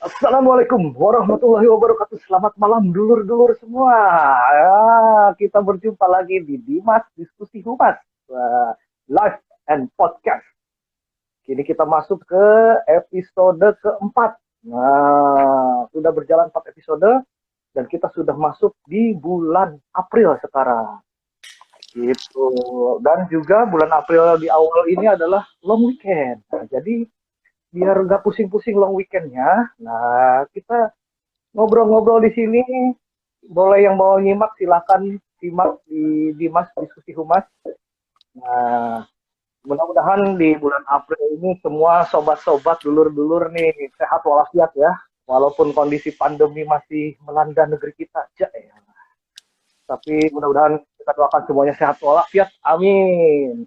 Assalamualaikum warahmatullahi wabarakatuh. Selamat malam dulur-dulur semua. Kita berjumpa lagi di Dimas Diskusi Humas, live and podcast. Kini kita masuk ke episode keempat. Nah, sudah berjalan 4 episode dan kita sudah masuk di bulan April sekarang. Gitu. Dan juga bulan April di awal ini adalah long weekend. Nah, jadi biar nggak pusing-pusing long weekendnya, nah kita ngobrol-ngobrol di sini. Boleh yang mau nyimak silakan simak di Dimas Diskusi Humas. Nah, mudah-mudahan di bulan April ini semua sobat-sobat dulur-dulur nih sehat walafiat ya. Walaupun kondisi pandemi masih melanda negeri kita aja ya. Tapi mudah-mudahan kita doakan semuanya sehat walafiat. Amin.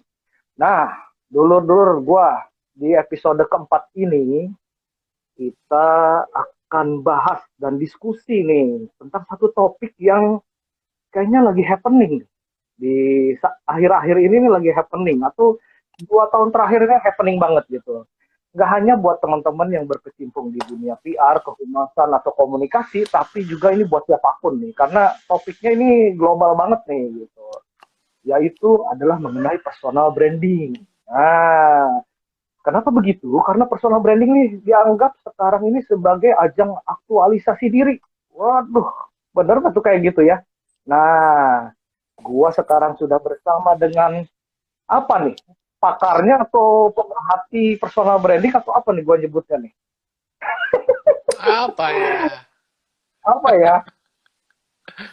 Nah, dulur-dulur gua di episode keempat ini kita akan bahas dan diskusi nih tentang satu topik yang kayaknya lagi happening di akhir-akhir ini nih, lagi happening atau 2 tahun terakhir ini happening banget gitu. Nggak hanya buat teman-teman yang berkecimpung di dunia PR, kehumasan atau komunikasi, tapi juga ini buat siapapun nih, karena topiknya ini global banget nih gitu. Yaitu adalah mengenai personal branding. Nah, kenapa begitu? Karena personal branding nih dianggap sekarang ini sebagai ajang aktualisasi diri. Waduh, bener nggak tuh kayak gitu ya? Nah, gua sekarang sudah bersama dengan apa nih? Pakarnya atau pemerhati personal branding atau apa nih gua nyebutnya nih? Apa ya? Apa ya?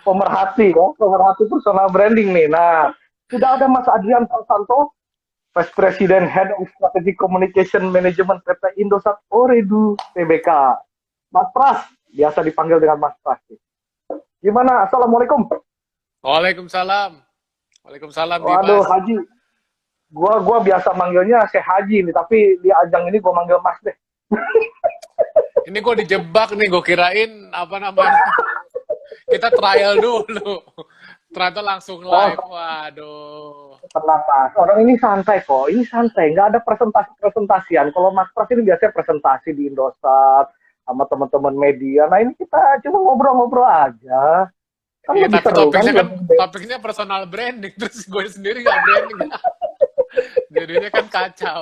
Pemerhati ya, pemerhati personal branding nih. Nah, sudah ada Mas Adrian Santo, Vice President Head of Strategic Communication Management PT Indosat Ooredoo Tbk. Mas Pras, biasa dipanggil dengan Mas Pras. Gimana? Assalamualaikum. Waalaikumsalam. Waalaikumsalam Waduh, Dimas. Haji. Gua biasa manggilnya Syekh Haji nih, tapi di ajang ini gua manggil Mas deh. Ini gue dijebak nih, gue kirain apa namanya? Kita trial dulu. Ternyata langsung Oh, live. Waduh. tenang Mas. Orang ini santai kok. Ini santai, nggak ada presentasi-presentasian. Kalau Mas Pras ini biasanya presentasi di Indosat sama teman-teman media. Nah, ini kita cuma ngobrol-ngobrol aja. Kan Iya, lebih tapi seru kan, topiknya kan lebih topiknya personal branding, terus gue sendiri nggak branding. Jadinya kan kacau.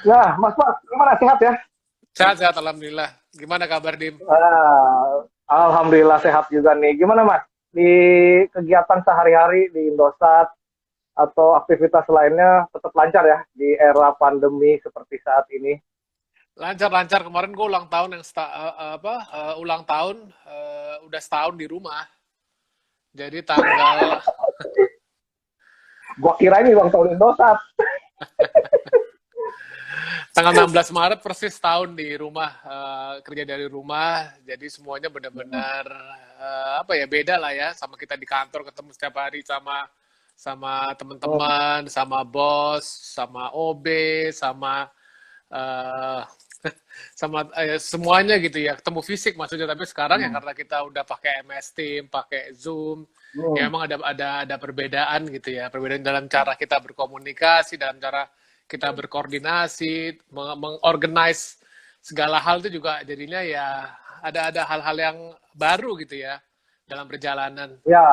Nah, Mas Mas, gimana sehat ya? Sehat-sehat, alhamdulillah. Gimana kabar Dim? Alhamdulillah sehat juga nih. Gimana Mas? Di kegiatan sehari-hari di Indosat atau aktivitas lainnya tetap lancar ya di era pandemi seperti saat ini? Lancar-lancar. Kemarin gue ulang tahun ulang tahun udah setahun di rumah. Jadi Gua kira ini ulang tahun Indosat. tanggal 16 Maret persis tahun di rumah, kerja dari rumah. Jadi semuanya benar-benar apa ya, beda lah ya sama kita di kantor ketemu setiap hari sama sama Hmm, teman-teman, sama bos, sama OB, sama eh, sama semuanya gitu ya, ketemu fisik maksudnya. Tapi sekarang ya hmm, karena kita udah pakai MS Team, pakai Zoom, ya hmm. emang ada perbedaan gitu ya, perbedaan dalam cara kita berkomunikasi, dalam cara kita berkoordinasi, mengorganize segala hal itu juga jadinya ya ada hal-hal yang baru gitu ya dalam perjalanan. Ya,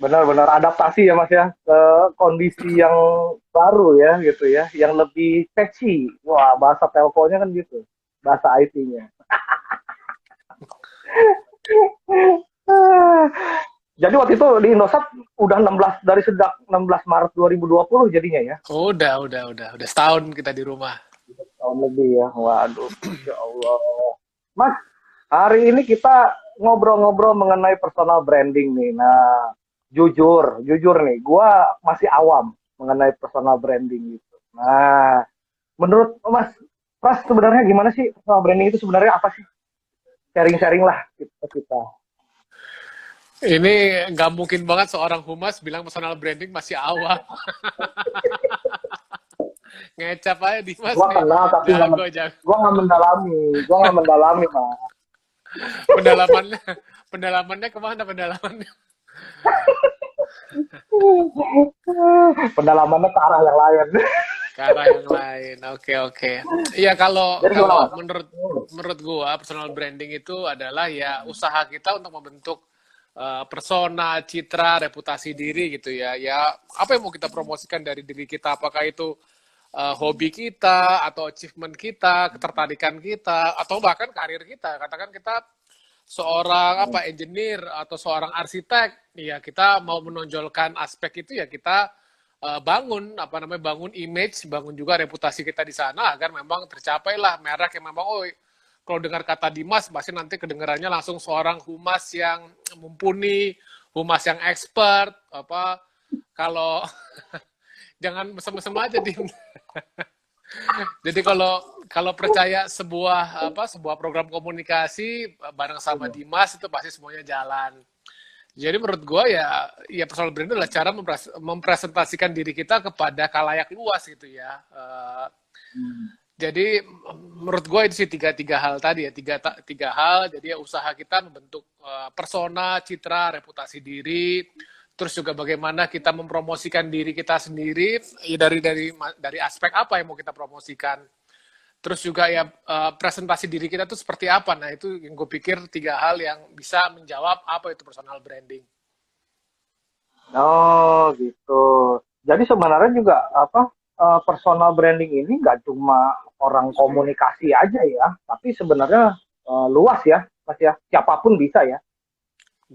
benar-benar adaptasi ya Mas ya ke kondisi yang baru ya gitu ya, yang lebih catchy. Wah, bahasa telkonya kan gitu, bahasa IT-nya. Jadi waktu itu di Indosat udah 16 dari sejak 16 Maret 2020 jadinya ya. Udah setahun kita di rumah. Tahun lebih ya. Waduh, Masya Allah. Mas, hari ini kita ngobrol-ngobrol mengenai personal branding nih. Nah, jujur nih, gua masih awam mengenai personal branding gitu. Nah, menurut Mas Pras sebenarnya gimana sih personal branding itu sebenarnya apa sih? Sharing-sharing lah kita. Ini nggak mungkin banget seorang humas bilang personal branding masih awam. Ngecap aja Dimas Gua nih. kenal tapi Jago, jago. gua nggak mendalami, gua nggak mendalami Mas. Pendalamannya, pendalamannya kemana pendalamannya? Pendalamannya ke arah yang lain. ke arah yang lain. Oke, oke. Iya, kalau Jadi gimana kalau Mas? menurut menurut gua personal branding itu adalah ya usaha kita untuk membentuk persona, citra, reputasi diri gitu ya. Ya, apa yang mau kita promosikan dari diri kita? Apakah itu hobi kita atau achievement kita, ketertarikan kita, atau bahkan karir kita. Katakan kita seorang apa engineer atau seorang arsitek, ya kita mau menonjolkan aspek itu ya kita bangun apa namanya bangun image, bangun juga reputasi kita di sana agar memang tercapailah merek yang memang oh kalau dengar kata Dimas pasti nanti kedengarannya langsung seorang humas yang mumpuni, humas yang expert apa kalau jangan mesem-mesem aja di jadi kalau kalau percaya sebuah program komunikasi bareng sama Dimas itu pasti semuanya jalan. Jadi menurut gue ya personal brand adalah cara mempresentasikan diri kita kepada khalayak luas gitu ya. Jadi menurut gue itu sih tiga hal tadi ya tiga hal. Jadi ya usaha kita membentuk persona, citra, reputasi diri. Terus juga bagaimana kita mempromosikan diri kita sendiri ya dari aspek apa yang mau kita promosikan. Terus juga ya presentasi diri kita tuh seperti apa. Nah itu yang gue pikir tiga hal yang bisa menjawab apa itu personal branding. Oh gitu. Jadi sebenarnya juga apa personal branding ini nggak cuma orang komunikasi aja ya, tapi sebenarnya luas ya, Mas ya. Siapapun bisa ya.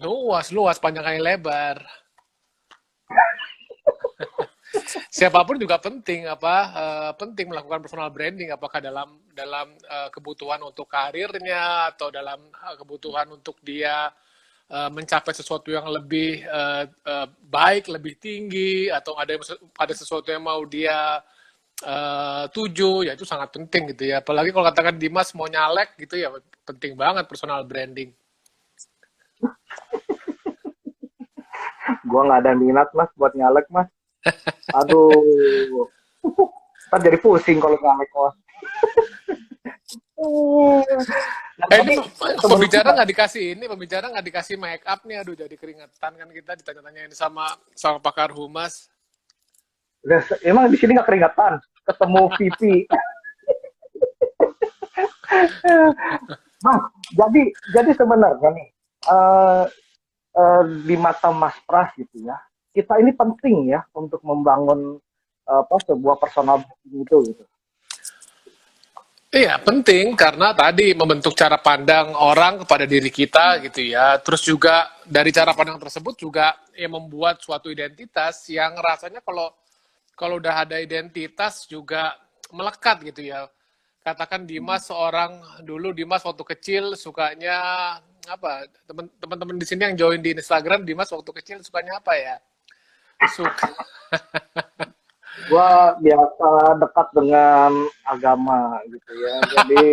Luas, luas, panjang kali lebar. Siapapun juga penting penting melakukan personal branding apakah dalam dalam kebutuhan untuk karirnya atau dalam kebutuhan untuk dia mencapai sesuatu yang lebih baik, lebih tinggi atau ada sesuatu yang mau dia tuju ya itu sangat penting gitu ya. Apalagi kalau katakan Dimas mau nyalek gitu ya penting banget personal branding. Gua nggak ada minat Mas buat nyalek Mas. Aduh, ntar jadi pusing kalau nyalek Mas. Nah, Ini tapi pembicara sebelumnya nggak dikasih pembicara nggak dikasih make up nih, aduh jadi keringetan kan kita ditanya-tanyain sama sama pakar humas. emang di sini nggak keringatan, ketemu Vivi. Mas, jadi sebenarnya nih eh, di mata Mas Pras gitu ya, kita ini penting ya untuk membangun apa sebuah personal branding itu gitu. Iya, penting karena tadi membentuk cara pandang orang kepada diri kita gitu ya. Terus juga dari cara pandang tersebut juga yang membuat suatu identitas yang rasanya kalau kalau udah ada identitas juga melekat gitu ya. Katakan Dimas seorang dulu Dimas waktu kecil sukanya apa? Teman-teman di sini yang join di Instagram Dimas waktu kecil sukanya apa ya? Suka Gua biasa dekat dengan agama gitu ya, jadi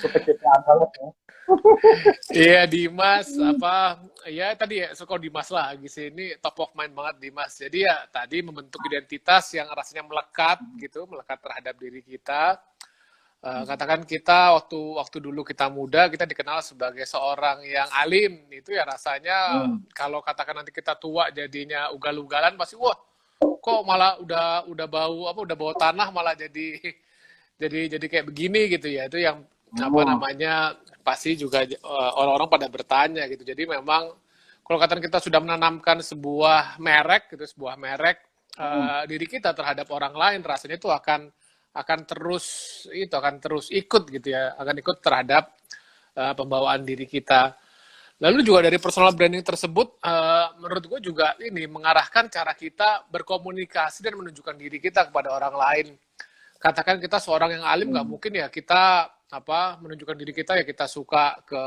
kepencitraan banget ya. Iya Dimas apa ya tadi ya suka Dimas lah di sini top of mind banget Dimas. Jadi ya tadi membentuk identitas yang rasanya melekat gitu, melekat terhadap diri kita. Katakan kita waktu waktu dulu kita muda kita dikenal sebagai seorang yang alim itu ya rasanya Hmm. kalau katakan nanti kita tua jadinya ugal-ugalan pasti wah kok malah udah bau apa udah bau tanah malah jadi kayak begini gitu ya itu yang apa Hmm. namanya pasti juga orang-orang pada bertanya gitu jadi memang kalau katakan kita sudah menanamkan sebuah merek gitu sebuah merek Hmm. diri kita terhadap orang lain rasanya itu akan terus ikut gitu ya akan ikut terhadap pembawaan diri kita. Lalu juga dari personal branding tersebut, menurut gue juga ini mengarahkan cara kita berkomunikasi dan menunjukkan diri kita kepada orang lain. Katakan kita seorang yang alim, nggak Hmm. mungkin ya kita apa menunjukkan diri kita ya kita suka ke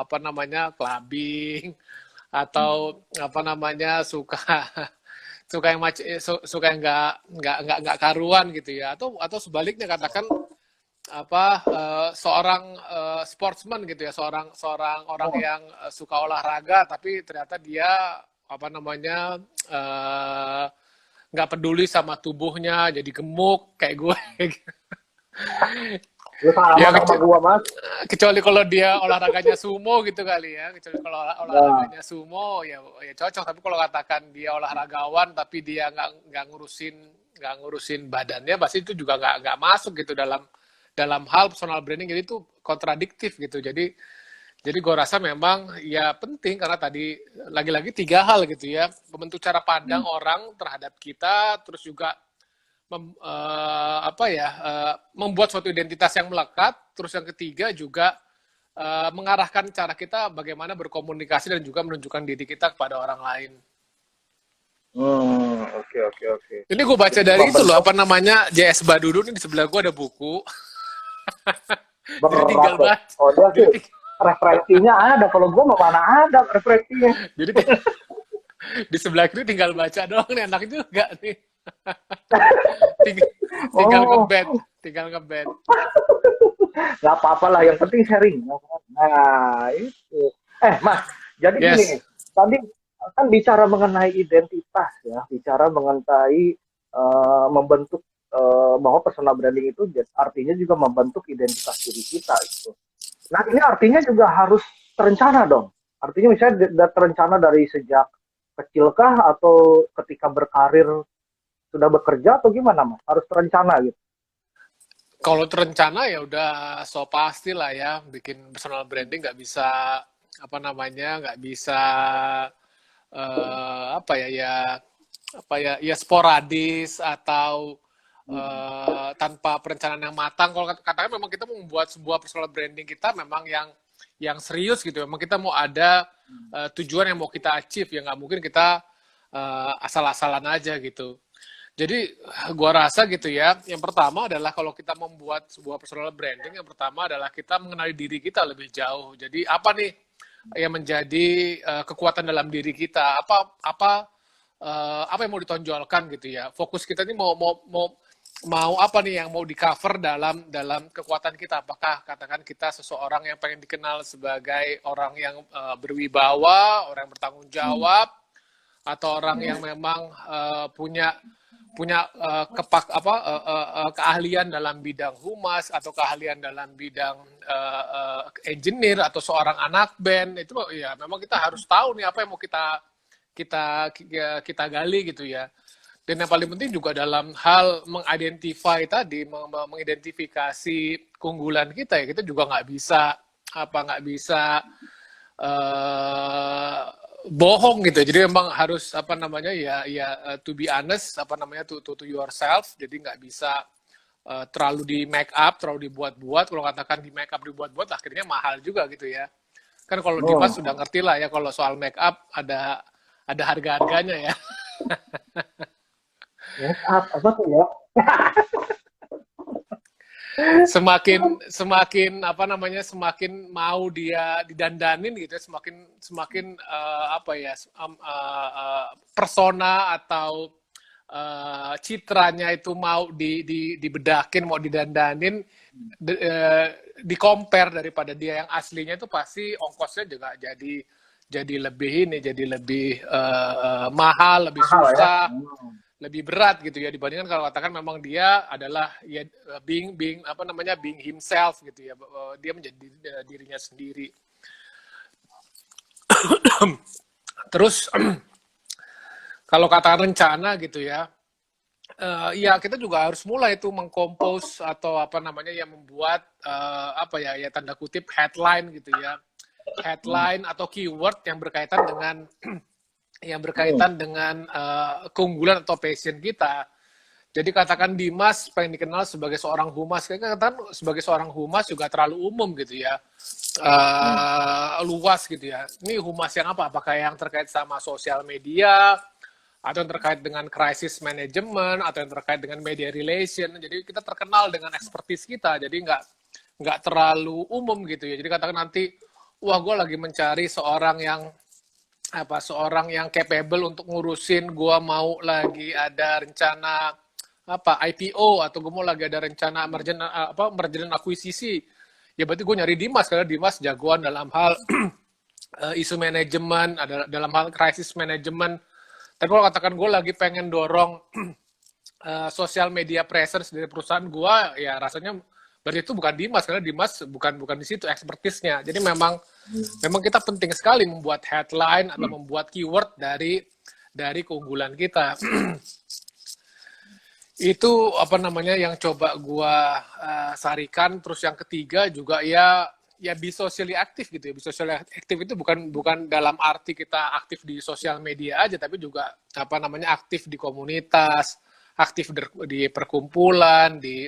apa namanya clubbing atau apa namanya suka suka yang suka yang nggak karuan gitu ya atau sebaliknya katakan apa seorang sportsman gitu ya seorang seorang orang Oh. yang suka olahraga tapi ternyata dia apa namanya eh, nggak peduli sama tubuhnya jadi gemuk kayak gue Lu Ya sama gua, Mas. kecuali kalau dia olahraganya sumo gitu kali ya. Kecuali kalau Nah, olahraganya sumo ya ya cocok. Tapi kalau katakan dia olahragawan tapi dia nggak ngurusin badannya, pasti itu juga nggak masuk gitu dalam dalam hal personal branding. Jadi itu kontradiktif gitu. Jadi gue rasa memang ya penting karena tadi lagi-lagi tiga hal gitu ya, membentuk cara pandang orang terhadap kita, terus juga apa ya, membuat suatu identitas yang melekat, terus yang ketiga juga mengarahkan cara kita bagaimana berkomunikasi dan juga menunjukkan diri kita kepada orang lain. oke oke oke. Ini gue baca Jadi dari itu loh, membentuk apa namanya, JS Badudu ini di sebelah gue ada buku, jadi berat tinggal deh. baca, Oh dia jadi sih referensinya ada. Kalau gua mau mana ada referensinya. jadi di sebelah kiri tinggal baca doang nih, enak juga nih. tinggal, tinggal Oh, ngebet, tinggal ngebet. nggak apa-apa lah. Yang penting sharing. Nah, itu. Mas, jadi gini Yes. nih. Tadi kan bicara mengenai identitas ya, bicara mengenai membentuk bahwa personal branding itu artinya juga membentuk identitas diri kita itu. Nah, ini artinya juga harus terencana dong. Artinya misalnya terencana dari sejak kecilkah atau ketika berkarir sudah bekerja atau gimana, Mas? Harus terencana gitu. Kalau terencana ya udah so pasti lah ya, bikin personal branding nggak bisa apa namanya, nggak bisa apa ya ya apa ya ya sporadis atau tanpa perencanaan yang matang. Kalau katakan memang kita mau membuat sebuah personal branding kita memang yang serius gitu. Memang kita mau ada tujuan yang mau kita achieve ya, nggak mungkin kita asal-asalan aja gitu. Jadi gua rasa gitu ya, yang pertama adalah kalau kita membuat sebuah personal branding, yang pertama adalah kita mengenali diri kita lebih jauh. Jadi apa nih yang menjadi kekuatan dalam diri kita? Apa yang mau ditonjolkan gitu ya? Fokus kita ini mau apa nih yang mau di cover dalam dalam kekuatan kita? Apakah katakan kita seseorang yang pengen dikenal sebagai orang yang berwibawa, orang yang bertanggung jawab, atau orang yang memang punya punya keahlian dalam bidang humas atau keahlian dalam bidang engineer atau seorang anak band itu ya memang kita harus tahu nih apa yang mau kita gali gitu ya. Dan yang paling penting juga dalam hal mengidentifikasi keunggulan kita ya, kita juga nggak bisa bohong gitu. Jadi memang harus apa namanya to be honest apa namanya to yourself. Jadi nggak bisa terlalu di make up, terlalu dibuat-buat. Kalau katakan di make up dibuat-buat akhirnya mahal juga gitu ya. Kan kalau Dimas sudah ngerti lah ya kalau soal make up ada harga-harganya ya. Make up apa tuh ya? semakin apa namanya semakin mau dia didandanin gitu ya, semakin apa ya persona atau citranya itu mau dibedakin, mau didandanin, di compare daripada dia yang aslinya itu pasti ongkosnya juga jadi lebih jadi lebih mahal, lebih Mahal ya. susah, lebih berat gitu ya dibandingkan kalau katakan memang dia adalah ya being apa namanya being himself gitu ya, dia menjadi dirinya sendiri. Terus kalau katakan rencana gitu ya, ya kita juga harus mulai itu mengkompos atau apa namanya ya membuat apa ya tanda kutip headline gitu ya, headline atau keyword yang berkaitan dengan keunggulan atau passion kita. Jadi katakan Dimas pengen dikenal sebagai seorang humas, katakan sebagai seorang humas juga terlalu umum gitu ya, luas gitu ya. Ini humas yang apa? Apakah yang terkait sama sosial media, atau yang terkait dengan crisis management, atau yang terkait dengan media relation. Jadi kita terkenal dengan expertise kita, jadi nggak terlalu umum gitu ya. Jadi katakan nanti, wah gue lagi mencari seorang yang capable untuk ngurusin, gue mau lagi ada rencana IPO, atau gue mau lagi ada rencana merger dan akuisisi, ya berarti gue nyari Dimas karena Dimas jagoan dalam hal isu manajemen, ada dalam hal crisis management. Tapi kalau katakan gue lagi pengen dorong sosial media presence dari perusahaan gue, ya rasanya berarti itu bukan Dimas, karena Dimas bukan di situ expertise-nya. Jadi memang kita penting sekali membuat headline atau membuat keyword dari keunggulan kita. Itu apa namanya yang coba gua sarikan. Terus yang ketiga juga ya be socially aktif gitu ya. Be socially aktif itu bukan dalam arti kita aktif di sosial media aja, tapi juga apa namanya aktif di komunitas, aktif di perkumpulan, di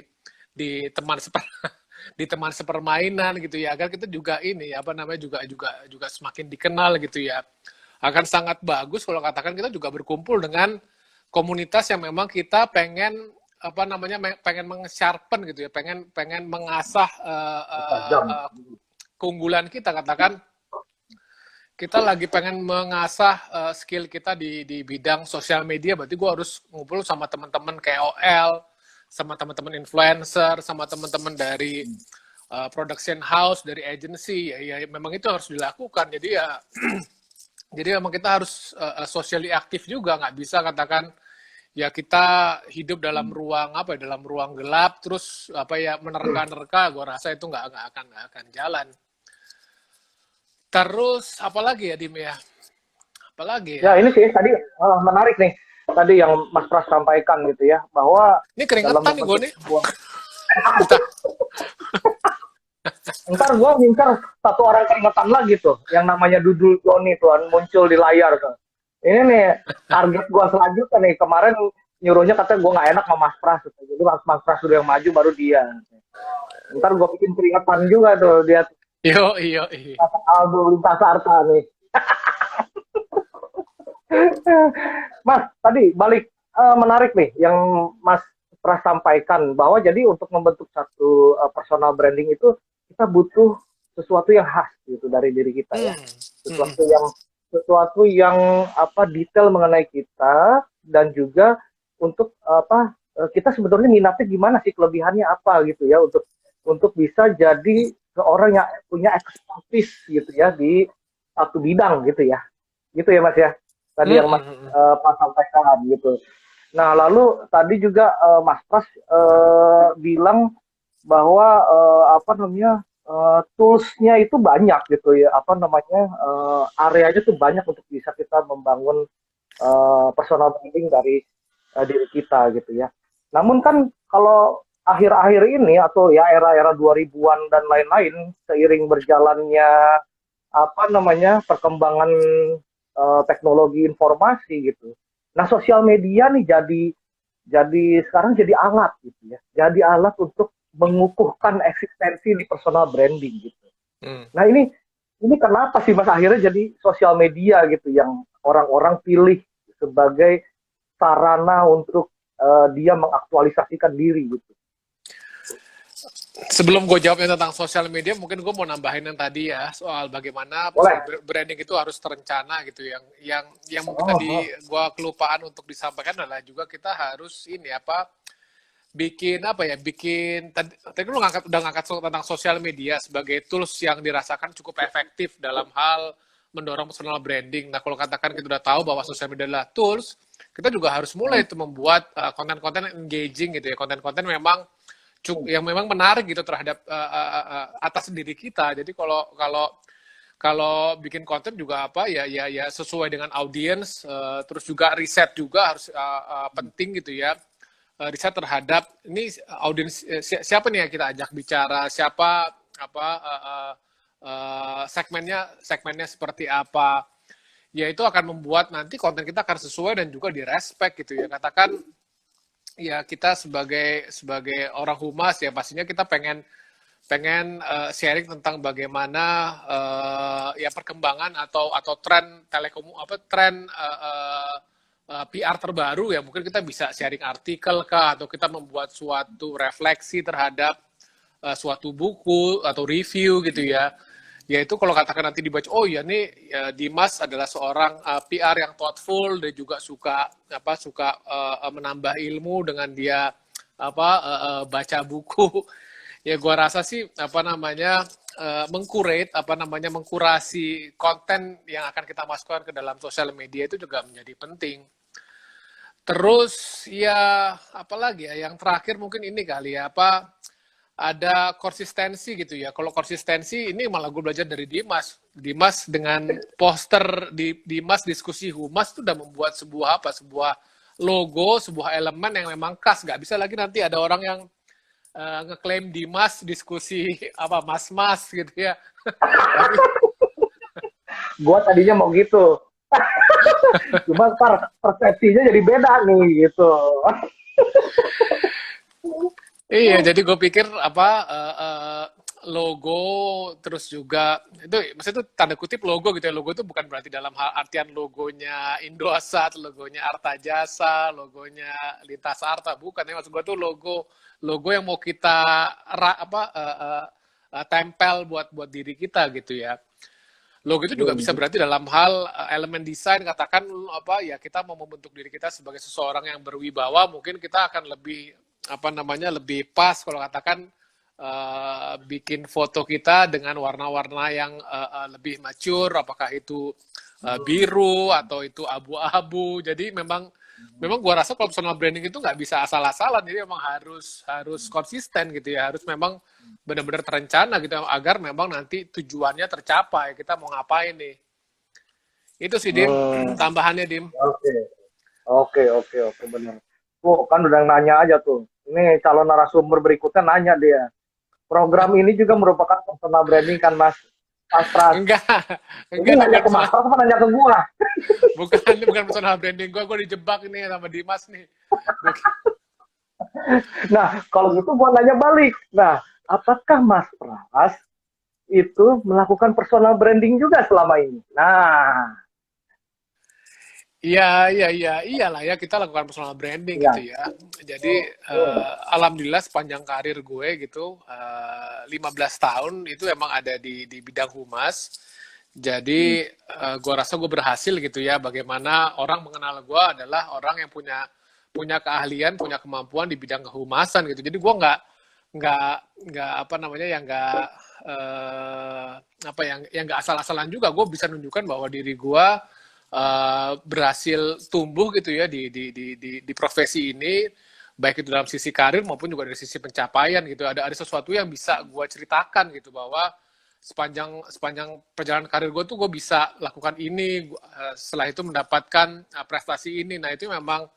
teman di teman sepermainan gitu ya, agar kita juga ini apa namanya juga semakin dikenal gitu ya. Akan sangat bagus kalau katakan kita juga berkumpul dengan komunitas yang memang kita pengen apa namanya pengen meng-sharpen gitu ya, pengen mengasah keunggulan kita. Katakan kita lagi pengen mengasah skill kita di bidang sosial media, berarti gue harus ngumpul sama teman-teman KOL, sama teman-teman influencer, sama teman-teman dari production house, dari agency, ya memang itu harus dilakukan. Jadi ya jadi memang kita harus socially aktif juga, nggak bisa katakan ya kita hidup dalam ruang apa ya, dalam ruang gelap terus apa ya menerka-nerka. Gue rasa itu nggak akan jalan. Terus apalagi ya Dim ya? Apalagi Ya ya? ini sih tadi menarik nih tadi yang Mas Pras sampaikan gitu ya, bahwa Ini dalam keringetan nih gue membentuk nih. sebuah, Bentar. ntar gue ngincar satu orang keringetan lagi tuh, yang namanya Dudul Joni tuh muncul di layar tuh. Ini nih target gue selanjutnya nih, kemarin nyuruhnya katanya gue nggak enak sama Mas Pras, jadi Mas Pras dulu yang maju baru dia. Ntar gue bikin keringetan juga tuh dia, Yo, iyo, iyo. Aldo Lintas Arta nih. Mas, tadi balik menarik nih yang Mas Pras sampaikan, bahwa jadi untuk membentuk satu personal branding itu kita butuh sesuatu yang khas gitu dari diri kita ya. Sesuatu yang apa detail mengenai kita, dan juga untuk apa kita sebetulnya minatnya gimana sih, kelebihannya apa gitu ya, untuk bisa jadi seorang yang punya ekspertis gitu ya di satu bidang gitu ya Mas ya, tadi yang Mas Pas sampaikan gitu. Nah lalu tadi juga Mas Pras bilang bahwa apa namanya tools-nya itu banyak gitu ya, apa namanya areanya tuh banyak untuk bisa kita membangun personal branding dari diri kita gitu ya. Namun kan kalau akhir-akhir ini atau ya era-era 2000-an dan lain-lain, seiring berjalannya apa namanya perkembangan teknologi informasi gitu. Nah, sosial media nih jadi sekarang jadi alat gitu ya. Jadi alat untuk mengukuhkan eksistensi di personal branding gitu. Nah, ini kenapa sih Mas akhirnya jadi sosial media gitu yang orang-orang pilih sebagai sarana untuk dia mengaktualisasikan diri gitu. Sebelum gue jawabnya tentang sosial media, mungkin gue mau nambahin yang tadi ya, soal bagaimana Boleh. branding itu harus terencana gitu. Yang mungkin tadi gue kelupaan untuk disampaikan adalah juga kita harus ini apa bikin tadi lu udah ngangkat tentang sosial media sebagai tools yang dirasakan cukup efektif dalam hal mendorong personal branding. Nah, kalau katakan kita udah tahu bahwa sosial media adalah tools, kita juga harus mulai itu membuat konten-konten engaging gitu ya, konten-konten yang memang menarik gitu terhadap atas diri kita. Jadi kalau bikin konten juga apa ya sesuai dengan audiens, terus juga riset juga harus penting gitu ya. Riset terhadap ini audiens siapa nih yang kita ajak bicara, siapa apa segmennya seperti apa. Ya itu akan membuat nanti konten kita akan sesuai dan juga direspek gitu ya. Katakan ya kita sebagai orang humas ya pastinya kita pengen sharing tentang bagaimana ya perkembangan atau tren PR terbaru ya, mungkin kita bisa sharing artikel kah, atau kita membuat suatu refleksi terhadap suatu buku atau review gitu ya. Yaitu kalau katakan nanti dibaca, oh ya nih ya, Dimas adalah seorang PR yang thoughtful dan juga suka menambah ilmu dengan dia baca buku. Ya gua rasa sih mengkurasi konten yang akan kita masukkan ke dalam sosial media itu juga menjadi penting. Terus ya apalagi ya yang terakhir mungkin ini kali ya ada konsistensi gitu ya. Kalau konsistensi ini malah gue belajar dari Dimas. Dimas dengan poster di Dimas diskusi humas itu udah membuat sebuah apa? Sebuah logo, sebuah elemen yang memang khas. Gak bisa lagi nanti ada orang yang ngeklaim Dimas diskusi apa mas-mas gitu ya. Tapi Gua tadinya mau gitu. Cuma persepsinya jadi beda nih gitu. iya, jadi gue pikir apa logo terus juga itu maksudnya itu tanda kutip logo gitu ya. Logo itu bukan berarti dalam hal artian logonya Indosat, logonya Arta Jasa, logonya Lintas Arta, bukan ya. Maksud gue tuh logo yang mau kita tempel buat diri kita gitu ya. Logo itu juga bisa berarti dalam hal elemen desain, katakan apa ya, kita mau membentuk diri kita sebagai seseorang yang berwibawa, mungkin kita akan lebih apa namanya lebih pas kalau katakan bikin foto kita dengan warna-warna yang lebih mature, apakah itu biru atau itu abu-abu. Jadi memang gua rasa kalau personal branding itu nggak bisa asal-asalan, jadi memang harus konsisten gitu ya, harus memang benar-benar terencana gitu agar memang nanti tujuannya tercapai, kita mau ngapain nih. Itu sih Dim, tambahannya Dim. Oke, oke, benar. Oh, kan udah nanya aja tuh. Ini calon narasumber berikutnya nanya dia. Program ini juga merupakan personal branding kan Mas Pras. Enggak, Ini nanya ke Mas Pras apa nanya ke gua? bukan personal branding gua dijebak nih sama Dimas nih. Nah, kalau gitu gua nanya balik. Nah, apakah Mas Pras itu melakukan personal branding juga selama ini? Nah, Iyalah ya, kita lakukan personal branding ya. gitu ya. Jadi alhamdulillah sepanjang karir gue gitu 15 tahun itu emang ada di bidang humas. Jadi gue rasa gue berhasil gitu ya, bagaimana orang mengenal gue adalah orang yang punya keahlian, punya kemampuan di bidang kehumasan gitu. Jadi gue nggak apa namanya yang nggak apa yang nggak asal-asalan juga. Gue bisa nunjukkan bahwa diri gue berhasil tumbuh gitu ya di profesi ini, baik itu dalam sisi karir maupun juga dari sisi pencapaian gitu. Ada sesuatu yang bisa gue ceritakan gitu, bahwa sepanjang perjalanan karir gue tuh gue bisa lakukan ini, setelah itu mendapatkan prestasi ini. Nah itu memang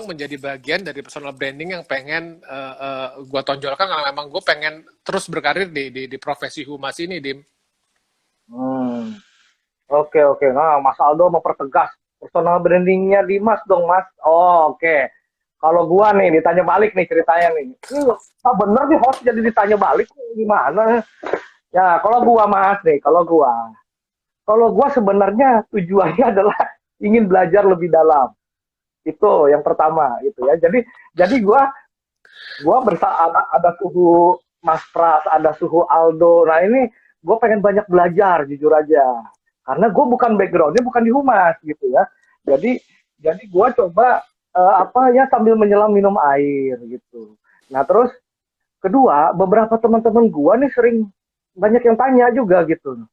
menjadi bagian dari personal branding yang pengen gue tonjolkan, karena memang gue pengen terus berkarir di profesi humas ini, Dim. Oke. Nah, Mas Aldo mau pertegas personal brandingnya Dimas dong, Mas. Oh, oke. Kalau gua nih ditanya balik nih ceritanya nih. Bener nih host jadi ditanya balik gimana? Ya, kalau gua Mas nih, kalau gua sebenarnya tujuannya adalah ingin belajar lebih dalam. Itu yang pertama itu ya. Jadi gua ada suhu Mas Pras, ada suhu Aldo. Nah, ini gue pengen banyak belajar jujur aja. Karena gue bukan backgroundnya bukan di humas gitu ya. Jadi gue coba apa ya sambil menyelam minum air gitu. Nah terus kedua beberapa teman-teman gue nih sering banyak yang tanya juga gitu.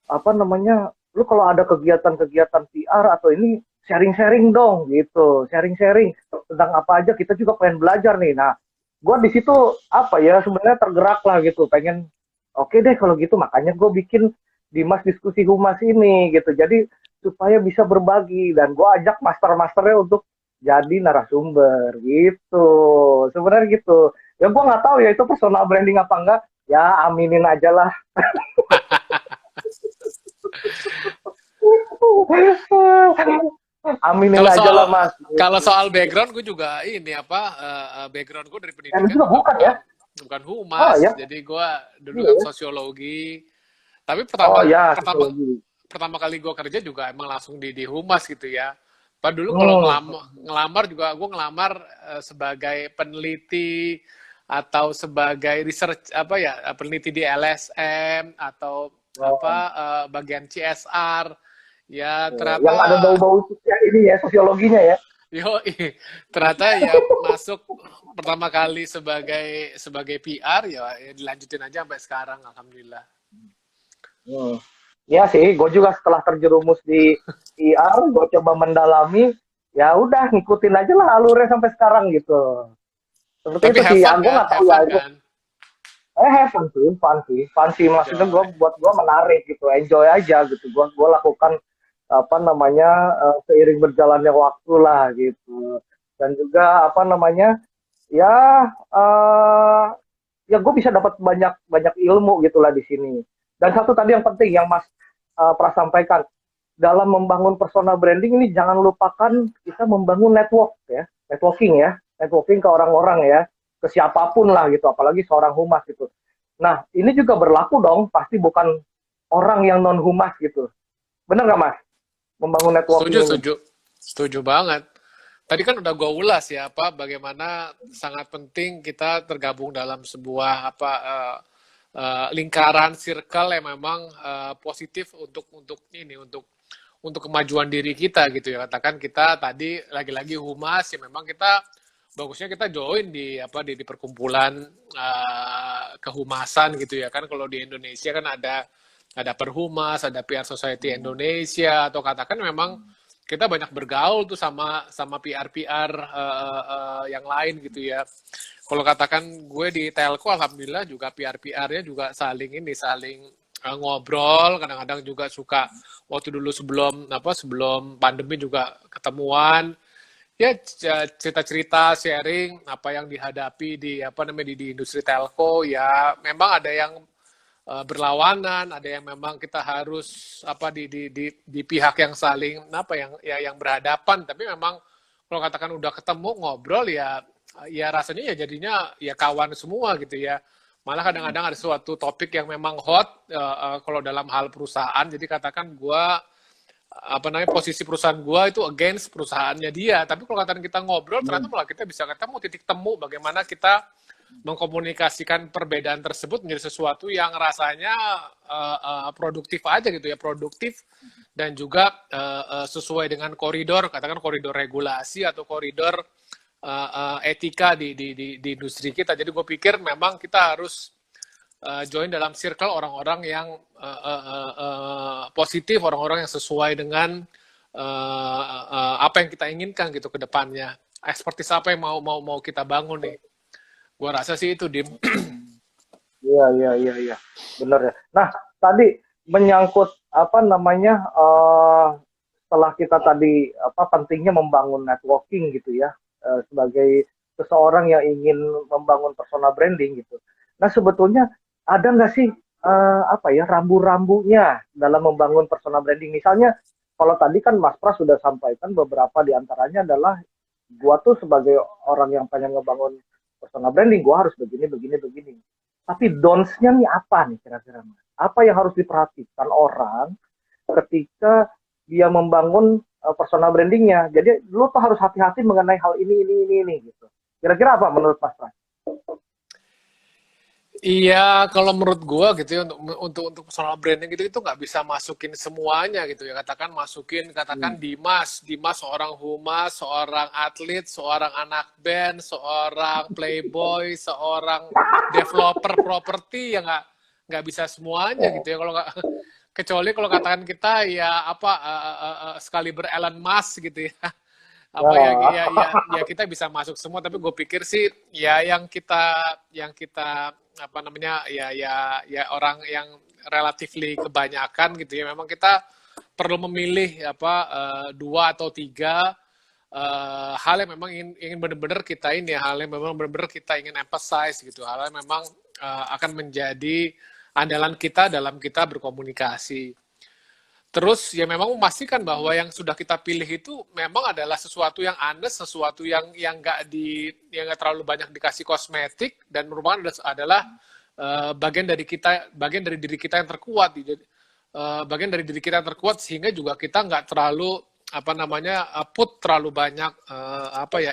Apa namanya? Lu kalau ada kegiatan-kegiatan PR atau ini sharing-sharing dong gitu. Sharing-sharing tentang apa aja, kita juga pengen belajar nih. Nah gue di situ apa ya sebenarnya tergerak lah gitu. Pengen oke deh kalau gitu, makanya gue bikin Dimas diskusi humas ini gitu. Jadi supaya bisa berbagi dan gue ajak master-masternya untuk jadi narasumber gitu. Sebenarnya gitu. Ya gue nggak tahu ya itu personal branding apa enggak. Ya aminin aja lah. Aminin Kalau aja soal lah Mas. kalau soal background gue juga ini apa background gue dari Dan pendidikan juga juga bukan ya. bukan Oh humas. ya. Jadi gue dulu Iya kan ya. sosiologi. Tapi Oh pertama ya, pertama psikologi. pertama kali gue kerja juga emang langsung di humas gitu ya. Padahal dulu kalau Hmm. ngelamar juga gue ngelamar sebagai peneliti atau sebagai research apa ya, peneliti di LSM atau apa Oh. bagian CSR. Ya Yang ada ternyata bau-bau ini ya sosiologinya ya. ternyata ya masuk pertama kali sebagai PR ya dilanjutin aja sampai sekarang, alhamdulillah. Hmm. Ya sih, gue juga setelah terjerumus di IR, gue coba mendalami, ya udah ngikutin aja lah alurnya sampai sekarang gitu. Seperti Tapi itu have sih, ya fun gue kan? nggak tahu Have ya fun itu. kan? Fun sih. Maksudnya gue Joy. buat gue menarik gitu, enjoy aja gitu. Gue lakukan apa namanya seiring berjalannya waktu lah gitu. Dan juga apa namanya ya eh ya gue bisa dapat banyak banyak ilmu gitulah di sini. Dan satu tadi yang penting yang Mas pernah sampaikan dalam membangun personal branding ini jangan lupakan kita membangun network ya, networking ke orang-orang ya, ke siapapun lah gitu, apalagi seorang humas gitu. Nah ini juga berlaku dong, pasti bukan orang yang non humas gitu, bener nggak Mas? Membangun Setuju, networking ini. setuju. Setuju banget. Tadi kan udah gue ulas ya, apa bagaimana sangat penting kita tergabung dalam sebuah lingkaran circle yang memang positif untuk kemajuan diri kita gitu ya. Katakan kita tadi lagi-lagi humas ya, memang kita bagusnya kita join di perkumpulan kehumasan gitu ya kan. Kalau di Indonesia kan ada Perhumas, ada PR Society Indonesia, atau katakan memang kita banyak bergaul tuh sama sama PR-PR yang lain gitu ya. Kalau katakan gue di Telco, alhamdulillah juga PR-PR-nya juga saling ngobrol, kadang-kadang juga suka waktu dulu sebelum pandemi juga ketemuan, ya cerita-cerita sharing apa yang dihadapi di industri telco. Ya memang ada yang berlawanan, ada yang memang kita harus di pihak yang saling yang berhadapan, tapi memang kalau katakan udah ketemu ngobrol ya rasanya ya jadinya ya kawan semua gitu ya. Malah kadang-kadang ada suatu topik yang memang hot kalau dalam hal perusahaan, jadi katakan gua posisi perusahaan gua itu against perusahaannya dia, tapi kalau katakan kita ngobrol ternyata malah kita bisa ketemu titik temu bagaimana kita mengkomunikasikan perbedaan tersebut menjadi sesuatu yang rasanya produktif aja gitu ya, produktif dan juga sesuai dengan koridor, katakan koridor regulasi atau koridor etika di industri kita. Jadi gue pikir memang kita harus join dalam circle orang-orang yang positif, orang-orang yang sesuai dengan apa yang kita inginkan gitu ke depannya. Expertise apa yang mau kita bangun nih. Gua rasa sih itu, Dim. Iya, iya, iya, iya. Benar ya. Nah, tadi menyangkut apa namanya setelah kita tadi apa pentingnya membangun networking gitu ya sebagai seseorang yang ingin membangun personal branding gitu. Nah, sebetulnya ada nggak sih apa ya rambu-rambunya dalam membangun personal branding? Misalnya kalau tadi kan Mas Pras sudah sampaikan beberapa di antaranya adalah gua tuh sebagai orang yang pengen ngebangun personal branding, gua harus begini, begini, begini. Tapi don'ts-nya nih apa nih kira-kira Mas? Apa yang harus diperhatikan orang ketika dia membangun personal brandingnya? Jadi lu tuh harus hati-hati mengenai hal ini gitu. Kira-kira apa menurut Mas Pras? Iya, kalau menurut gua gitu ya, untuk personal branding gitu itu nggak bisa masukin semuanya gitu ya. Katakan Hmm. Dimas, Dimas seorang humas, seorang atlet, seorang anak band, seorang playboy, seorang developer properti, ya nggak bisa semuanya gitu ya. Kalau nggak kecuali kalau katakan kita ya sekali Elon Musk gitu ya. Apa ya Ya, ya ya ya kita bisa masuk semua, tapi gue pikir sih ya yang kita ya orang yang relatively kebanyakan gitu ya, memang kita perlu memilih dua atau tiga hal yang memang ingin benar-benar kita ini ya, hal yang memang benar-benar kita ingin emphasize gitu, hal yang memang akan menjadi andalan kita dalam kita berkomunikasi. Terus ya memang memastikan bahwa yang sudah kita pilih itu memang adalah sesuatu yang honest, sesuatu yang nggak terlalu banyak dikasih kosmetik, dan merupakan adalah bagian dari diri kita yang terkuat. Bagian dari diri kita yang terkuat, sehingga juga kita nggak terlalu put terlalu banyak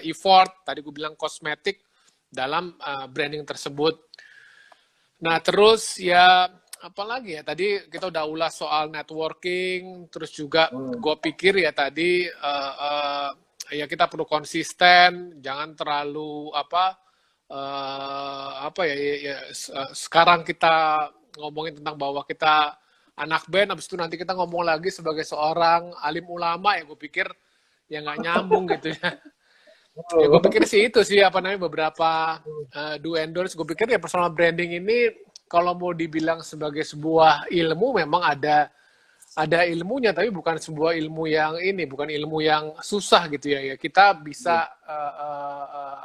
effort, tadi gue bilang kosmetik dalam branding tersebut. Nah, terus ya apalagi ya, tadi kita udah ulas soal networking, terus juga hmm. gue pikir ya tadi ya kita perlu konsisten, jangan terlalu sekarang kita ngomongin tentang bahwa kita anak band, habis itu nanti kita ngomong lagi sebagai seorang alim ulama, ya gue pikir ya nggak nyambung gitu ya. Ya gue pikir sih itu sih apa namanya beberapa do endorse. Gue pikir ya personal branding ini kalau mau dibilang sebagai sebuah ilmu memang ada ilmunya, tapi bukan sebuah ilmu yang ini, bukan ilmu yang susah gitu ya. Ya kita bisa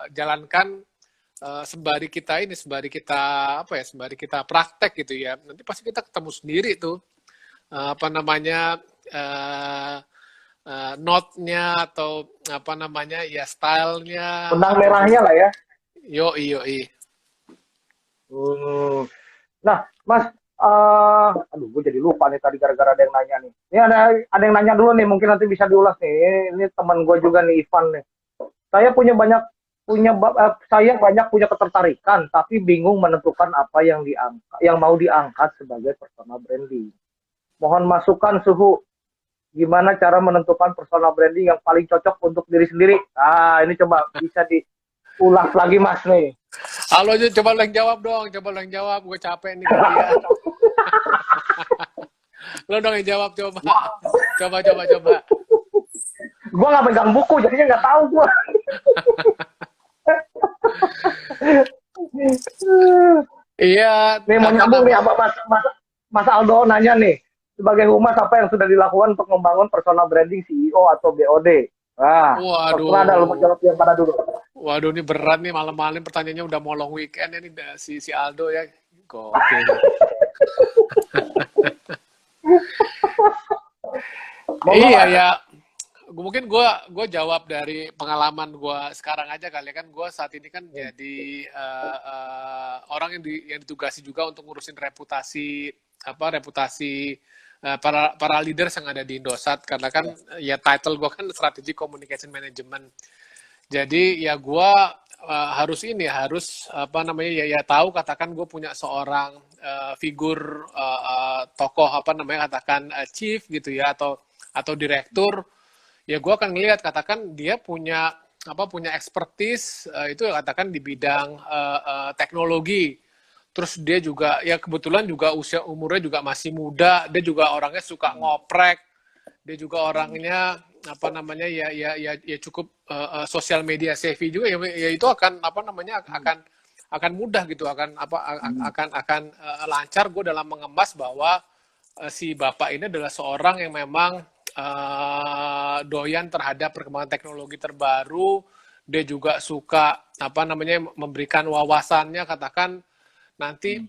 jalankan sembari kita ini, sembari kita apa ya, sembari kita praktek gitu ya. Nanti pasti kita ketemu sendiri tuh apa namanya uh, note-nya atau apa namanya ya stylenya Benang atau merahnya lah ya. yoi. Hmm. Nah, Mas, aduh, gue jadi lupa nih tadi gara-gara ada yang nanya nih. Ini ada yang nanya dulu nih, mungkin nanti bisa diulas nih. Ini teman gue juga nih, Ivan nih. Saya saya banyak punya ketertarikan, tapi bingung menentukan apa yang mau diangkat sebagai personal branding. Mohon masukan suhu, gimana cara menentukan personal branding yang paling cocok untuk diri sendiri. Ini coba bisa diulas lagi Mas nih. Halo, coba lo yang jawab dong, coba lo yang jawab. Gue capek nih kemudian. Lo dong yang jawab, coba. Coba. Gue nggak pegang buku, jadinya nggak tahu gue. Iya, Nih mau apa nyambung nih nama? apa Mas Aldo nanya nih, sebagai humas apa yang sudah dilakukan untuk membangun personal branding CEO atau BOD? Nah, terserah dah lu mau Waduh, jawab yang mana dulu. waduh ini berat nih malam-malam pertanyaannya udah mau long weekend ya nih si Aldo ya. Gokil. Monggo Iya Mas. ya, mungkin gue jawab dari pengalaman gue sekarang aja kali ya kan gue saat ini kan jadi orang yang ditugasi juga untuk ngurusin reputasi para leaders yang ada di Indosat karena kan ya title gue kan strategi communication management. Jadi ya gue harus apa namanya ya tahu katakan gue punya seorang figur tokoh apa namanya katakan chief gitu ya atau direktur ya gue akan ngelihat katakan dia punya expertise itu katakan di bidang teknologi terus dia juga ya kebetulan juga umurnya juga masih muda dia juga orangnya suka ngoprek dia juga orangnya apa namanya ya cukup sosial media savvy juga ya itu akan apa namanya akan mudah gitu akan lancar gue dalam mengemas bahwa si bapak ini adalah seorang yang memang doyan terhadap perkembangan teknologi terbaru. Dia juga suka apa namanya memberikan wawasannya katakan nanti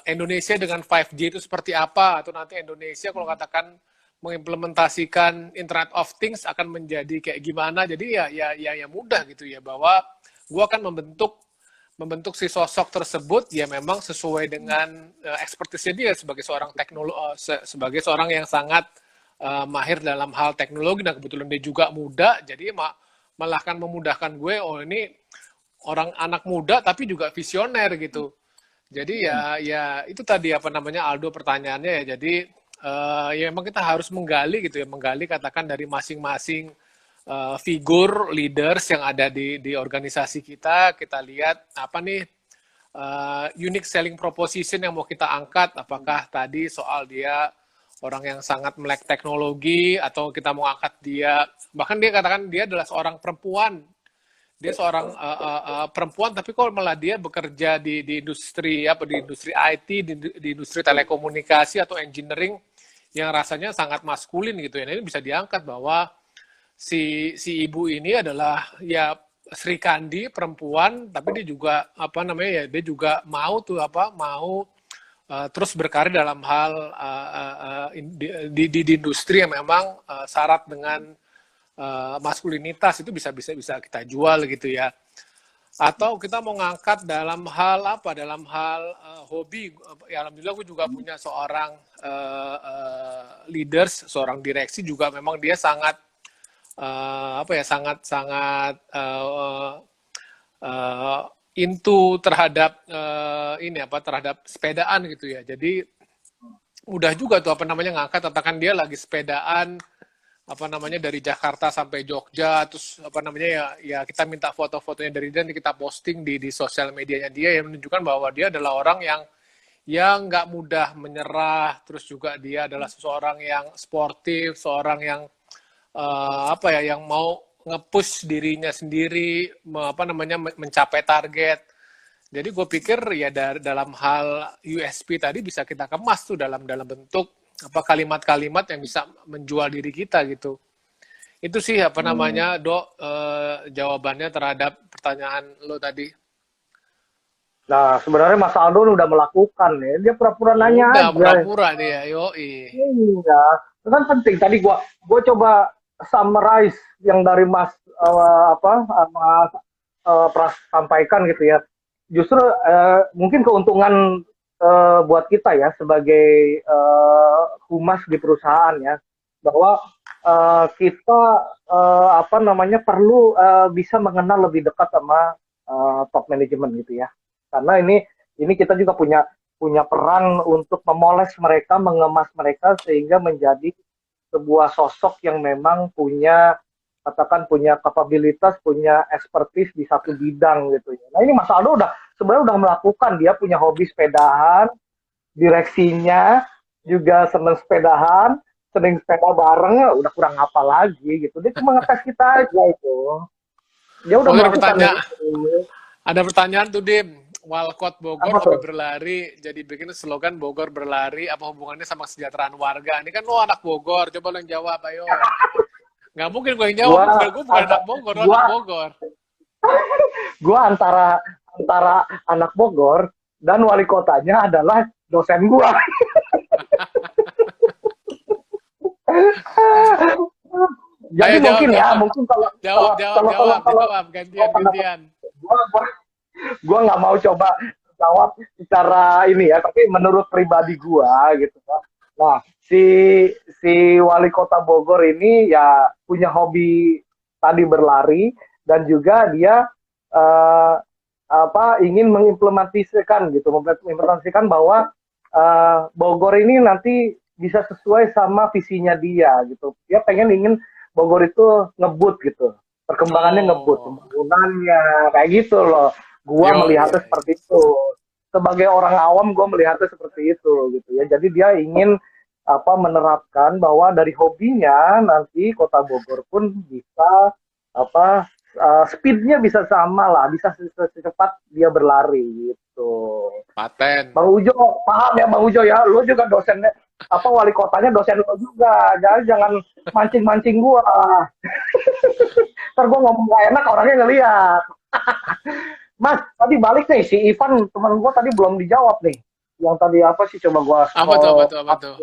Indonesia dengan 5G itu seperti apa atau nanti Indonesia kalau katakan mengimplementasikan Internet of Things akan menjadi kayak gimana. Jadi ya mudah gitu ya bahwa gue akan membentuk si sosok tersebut ya memang sesuai dengan ekspertisnya dia sebagai seorang sebagai seorang yang sangat mahir dalam hal teknologi dan kebetulan dia juga muda jadi malah akan memudahkan gue oh ini orang anak muda tapi juga visioner gitu jadi ya itu tadi apa namanya Aldo pertanyaannya ya jadi ya memang kita harus menggali gitu ya menggali katakan dari masing-masing figur leaders yang ada di organisasi kita lihat apa nih unique selling proposition yang mau kita angkat apakah tadi soal dia orang yang sangat melek teknologi atau kita mau angkat dia bahkan dia katakan dia adalah seorang perempuan dia seorang perempuan tapi kok malah dia bekerja di industri di industri IT di industri telekomunikasi atau engineering yang rasanya sangat maskulin gitu ya. Nah, ini bisa diangkat bahwa si ibu ini adalah ya Sri Kandi perempuan tapi dia juga apa namanya ya dia juga mau terus berkarir dalam hal di industri yang memang syarat dengan maskulinitas itu bisa kita jual gitu ya atau kita mau ngangkat dalam hal hobi ya alhamdulillah gue juga punya seorang leaders seorang direksi juga memang dia sangat sangat into terhadap terhadap sepedaan gitu ya jadi mudah juga tuh ngangkat katakan dia lagi sepedaan dari Jakarta sampai Jogja terus ya kita minta foto-fotonya dari dia nanti kita posting di sosial medianya dia yang menunjukkan bahwa dia adalah orang yang nggak mudah menyerah terus juga dia adalah seseorang yang sportif seorang yang yang mau nge-push dirinya sendiri, mencapai target. Jadi gue pikir ya dalam hal USP tadi bisa kita kemas tuh dalam dalam bentuk apa kalimat-kalimat yang bisa menjual diri kita gitu. Itu sih Dok, jawabannya terhadap pertanyaan lo tadi. Nah, sebenarnya Mas Aldo udah melakukan ya. Dia pura-pura nanya Udah aja. pura-pura nih ya, yoi. Iya, itu kan penting. Tadi gua coba summarize yang dari Mas Mas Pras sampaikan gitu ya. Justru mungkin keuntungan buat kita ya sebagai humas di perusahaan ya, bahwa kita perlu bisa mengenal lebih dekat sama top management gitu ya. Karena ini kita juga punya punya peran untuk memoles mereka, mengemas mereka sehingga menjadi sebuah sosok yang memang punya katakan punya kapabilitas, punya expertise di satu bidang gitu ya. Nah ini Mas Aldo sebenarnya udah melakukan, dia punya hobi sepedahan, direksinya juga seneng sepedahan, sering sepeda bareng, udah kurang apa lagi gitu. Dia cuma ngetes kita aja itu. Dia udah Oh, melakukan itu. ada pertanyaan tuh Dim. Walcott Bogor Apa hobi tuh? berlari, jadi bikin slogan Bogor berlari, apa hubungannya sama kesejahteraan warga? Ini kan lo anak Bogor, coba lo yang jawab, ayo. Nggak mungkin gue yang jawab, Gua gue bukan anak Bogor, lo gua anak Bogor. gua antara anak Bogor dan wali kotanya adalah dosen gua. Jadi Ayo jawab, mungkin ya, jawab. mungkin kalau Jawab, kalau jawab, kalau kalau jawab, kalau jawab. Gantian, gantian. gua gua nggak mau coba jawab secara ini ya, tapi menurut pribadi gua gitu kan. Nah, si si wali kota Bogor ini ya punya hobi tadi berlari dan juga dia eh, ingin mengimplementasikan gitu, mengimplementasikan bahwa Bogor ini nanti bisa sesuai sama visinya dia gitu. Dia ingin Bogor itu ngebut gitu, perkembangannya ngebut, Oh, pembangunannya kayak gitu loh. Gua yo, melihatnya iya. seperti itu. Sebagai orang awam, gue melihatnya seperti itu gitu ya. Jadi dia ingin menerapkan bahwa dari hobinya nanti Kota Bogor pun bisa speednya bisa sama lah, bisa secepat dia berlari gitu. Paten. Bang Ujo, paham ya Bang Ujo ya, lu juga dosennya wali kotanya dosen lo juga, jangan mancing-mancing gua. Ntar gua ngomong gak enak orangnya ngeliat. Mas, tadi balik nih si Ivan teman gua tadi belum dijawab nih. Yang tadi apa sih coba gua Apa tuh, apa scroll tuh, apa up tuh?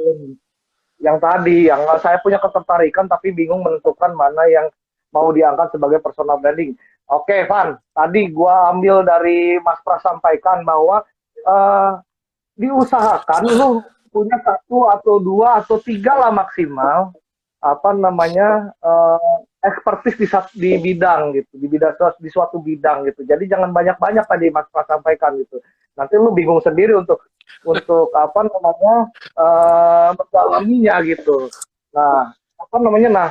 yang tadi yang saya punya ketertarikan tapi bingung menentukan mana yang mau diangkat sebagai personal branding. Oke, Van, tadi gua ambil dari Mas Pras sampaikan bahwa eh, diusahakan lu punya satu atau dua atau tiga lah maksimal expertise di bidang gitu, di suatu bidang gitu. Jadi jangan banyak-banyak tadi Mas Pras sampaikan gitu. Nanti lu bingung sendiri untuk mendalaminya gitu. Nah, nah,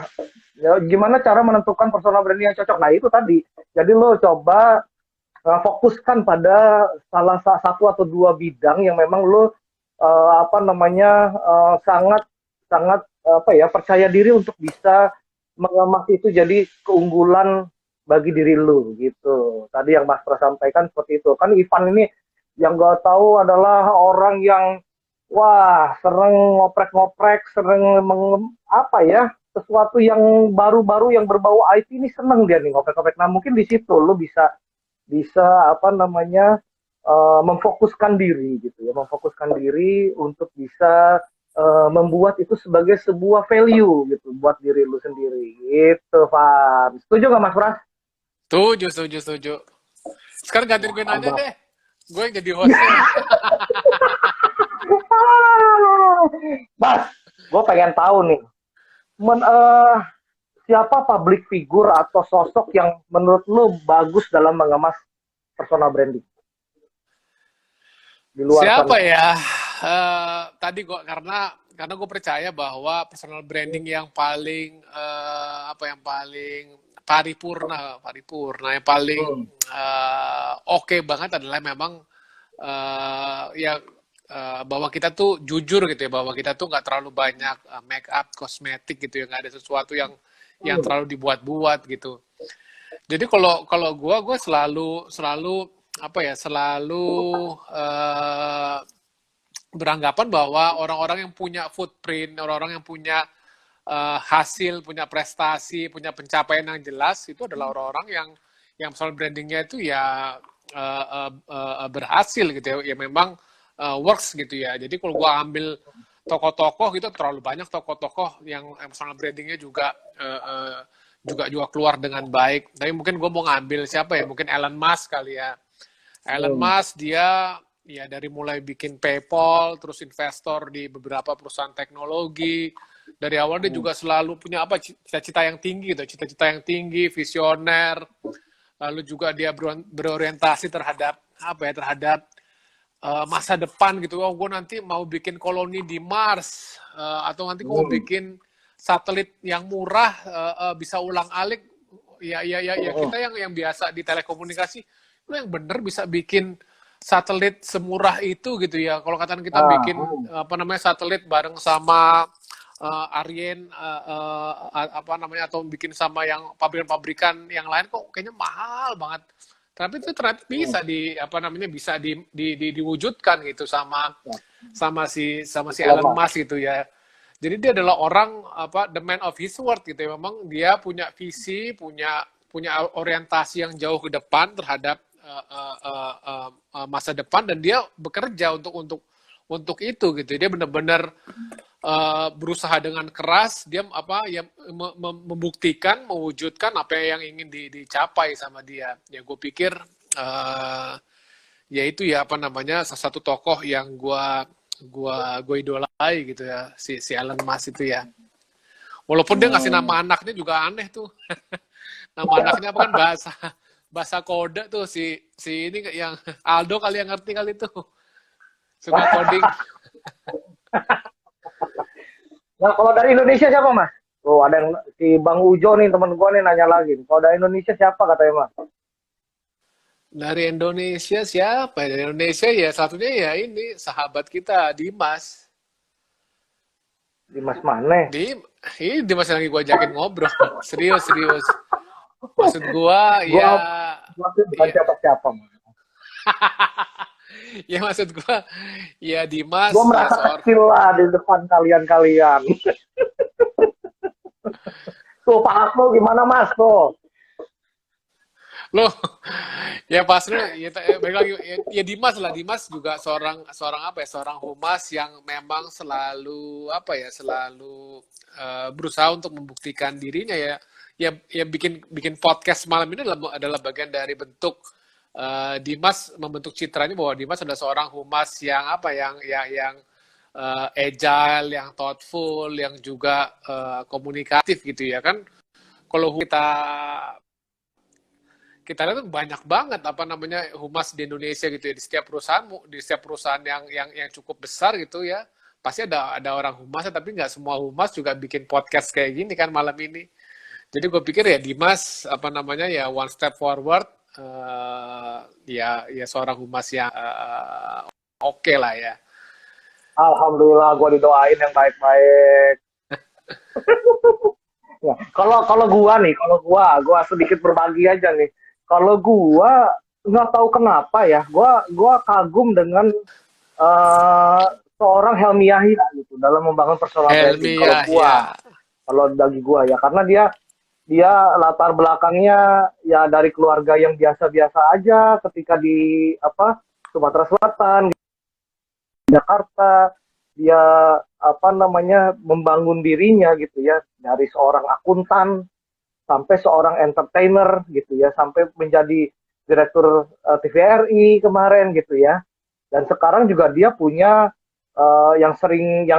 ya, gimana cara menentukan personal branding yang cocok? Nah, itu tadi. Jadi lo coba fokuskan pada salah satu atau dua bidang yang memang lo sangat sangat percaya diri untuk bisa mengemas itu jadi keunggulan bagi diri lu gitu. Tadi yang Mas Pras sampaikan seperti itu. Kan Ivan ini yang gue tahu adalah orang yang wah sering ngoprek-ngoprek, sering sesuatu yang baru-baru yang berbau IT ini seneng dia nih ngoprek-ngoprek. Nah mungkin di situ lu bisa bisa memfokuskan diri gitu ya, memfokuskan diri untuk bisa membuat itu sebagai sebuah value gitu buat diri lu sendiri gitu, Van. Setuju nggak Mas Pras? Setuju, setuju, setuju. Sekarang gantiin gue nanya Abang. deh. Gue yang jadi hostnya. Mas, gue pengen tahu nih, siapa public figure atau sosok yang menurut lu bagus dalam mengemas personal branding di luar Siapa sana? ya? Tadi gue karena gue percaya bahwa personal branding yang paling yang paling paripurna yang paling Hmm. oke banget adalah memang bahwa kita tuh jujur gitu ya, bahwa kita tuh nggak terlalu banyak make up kosmetik gitu ya, nggak ada sesuatu yang yang terlalu dibuat-buat gitu. Jadi kalau gue selalu apa ya, selalu beranggapan bahwa orang-orang yang punya footprint, orang-orang yang punya hasil, punya prestasi, punya pencapaian yang jelas itu adalah orang-orang yang personal brandingnya itu ya berhasil gitu ya, ya memang works gitu ya. Jadi kalau gue ambil tokoh-tokoh gitu, terlalu banyak tokoh-tokoh yang personal brandingnya juga juga keluar dengan baik. Tapi mungkin gue mau ngambil siapa ya? Mungkin Elon Musk kali ya. Elon Musk dia ya dari mulai bikin PayPal, terus investor di beberapa perusahaan teknologi. Dari awal dia juga selalu punya apa, cita-cita yang tinggi gitu, cita-cita yang tinggi, visioner. Lalu juga dia berorientasi terhadap apa ya, terhadap masa depan gitu. Oh, gue nanti mau bikin koloni di Mars, atau nanti gue mau bikin satelit yang murah, bisa ulang-alik. Ya kita yang biasa di telekomunikasi, lu yang bener bisa bikin satelit semurah itu gitu ya. Kalau katakan kita bikin apa namanya satelit bareng sama Aryen apa namanya, atau bikin sama yang pabrikan-pabrikan yang lain, kok kayaknya mahal banget. Tapi itu ternyata bisa apa namanya, bisa diwujudkan gitu sama si Elon Musk gitu ya. Jadi dia adalah orang apa, the man of his word gitu ya. Memang dia punya visi, punya orientasi yang jauh ke depan terhadap masa depan, dan dia bekerja untuk itu gitu. Dia benar-benar berusaha dengan keras, dia apa ya, membuktikan, mewujudkan apa yang ingin dicapai sama dia. Ya gue pikir ya itu ya apa namanya, salah satu tokoh yang gue idolai gitu ya, si Elon Musk itu ya. Walaupun dia ngasih nama anaknya juga aneh tuh. Nama anaknya apa kan, bahasa kode tuh, si ini yang Aldo kali yang ngerti kali tuh. Suka coding. Nah, kalau dari Indonesia siapa, Mas? Oh, ada yang si Bang Ujo nih, teman gua nih nanya lagi. Kalau dari Indonesia siapa katanya, Mas? Dari Indonesia siapa? Dari Indonesia ya satunya ya ini sahabat kita, Dimas. Dimas mana? Ini Dimas yang lagi gue ajakin ngobrol. Serius. Maksud gua ya, bukan siapa-siapa, Mas. ya maksud gua ya Dimas Gua merasa kecil lah di depan kalian-kalian. Tuh, Pak Akmo gimana, Mas? Tuh. Loh, ya pas lu ya, balik lagi ya Dimas lah. Dimas juga seorang apa ya, seorang humas yang memang selalu apa ya, selalu berusaha untuk membuktikan dirinya ya bikin podcast malam ini adalah bagian dari bentuk Dimas membentuk citranya bahwa Dimas adalah seorang humas yang apa, yang agile, yang thoughtful, yang juga komunikatif gitu ya kan. Kalau kita lihat banyak banget apa namanya humas di Indonesia gitu ya, di setiap perusahaan yang cukup besar gitu ya, pasti ada orang humasnya, tapi nggak semua humas juga bikin podcast kayak gini kan malam ini. Jadi gue pikir ya Dimas apa namanya ya one step forward, ya seorang humas yang oke lah ya. Alhamdulillah, gue didoain yang baik-baik. Ya, kalau gua sedikit berbagi aja nih. Kalau gua nggak tahu kenapa ya, gua kagum dengan seorang Helmi Yahya gitu dalam membangun personal branding. Kalau bagi gua ya, karena dia latar belakangnya ya dari keluarga yang biasa-biasa aja, ketika di Sumatera Selatan, Jakarta, dia membangun dirinya gitu ya, dari seorang akuntan sampai seorang entertainer gitu ya, sampai menjadi direktur TVRI kemarin gitu ya. Dan sekarang juga dia punya yang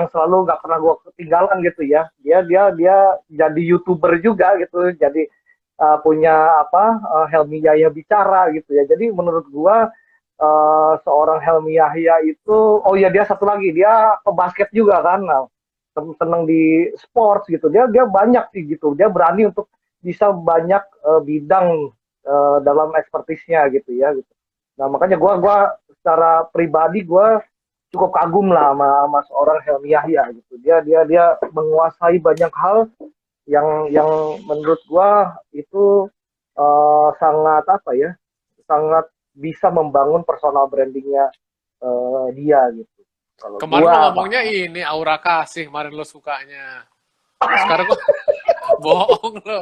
selalu nggak pernah gue ketinggalan gitu ya. Dia jadi YouTuber juga gitu, jadi punya Helmi Yahya Bicara gitu ya. Jadi menurut gue seorang Helmi Yahya itu, oh ya dia satu lagi, dia ke basket juga kan, seneng di sports gitu. Dia banyak sih gitu. Dia berani untuk bisa banyak bidang dalam ekspertisnya gitu ya gitu. Nah, makanya gua secara pribadi gua cukup kagum lah sama seorang Helmi Yahya gitu. Dia menguasai banyak hal yang menurut gua itu sangat apa ya, sangat bisa membangun personal brandingnya dia gitu. Kalau Kemarin lo gua ngomongnya ini aura kasih, kemarin lo sukanya. Sekarang kok bohong lo.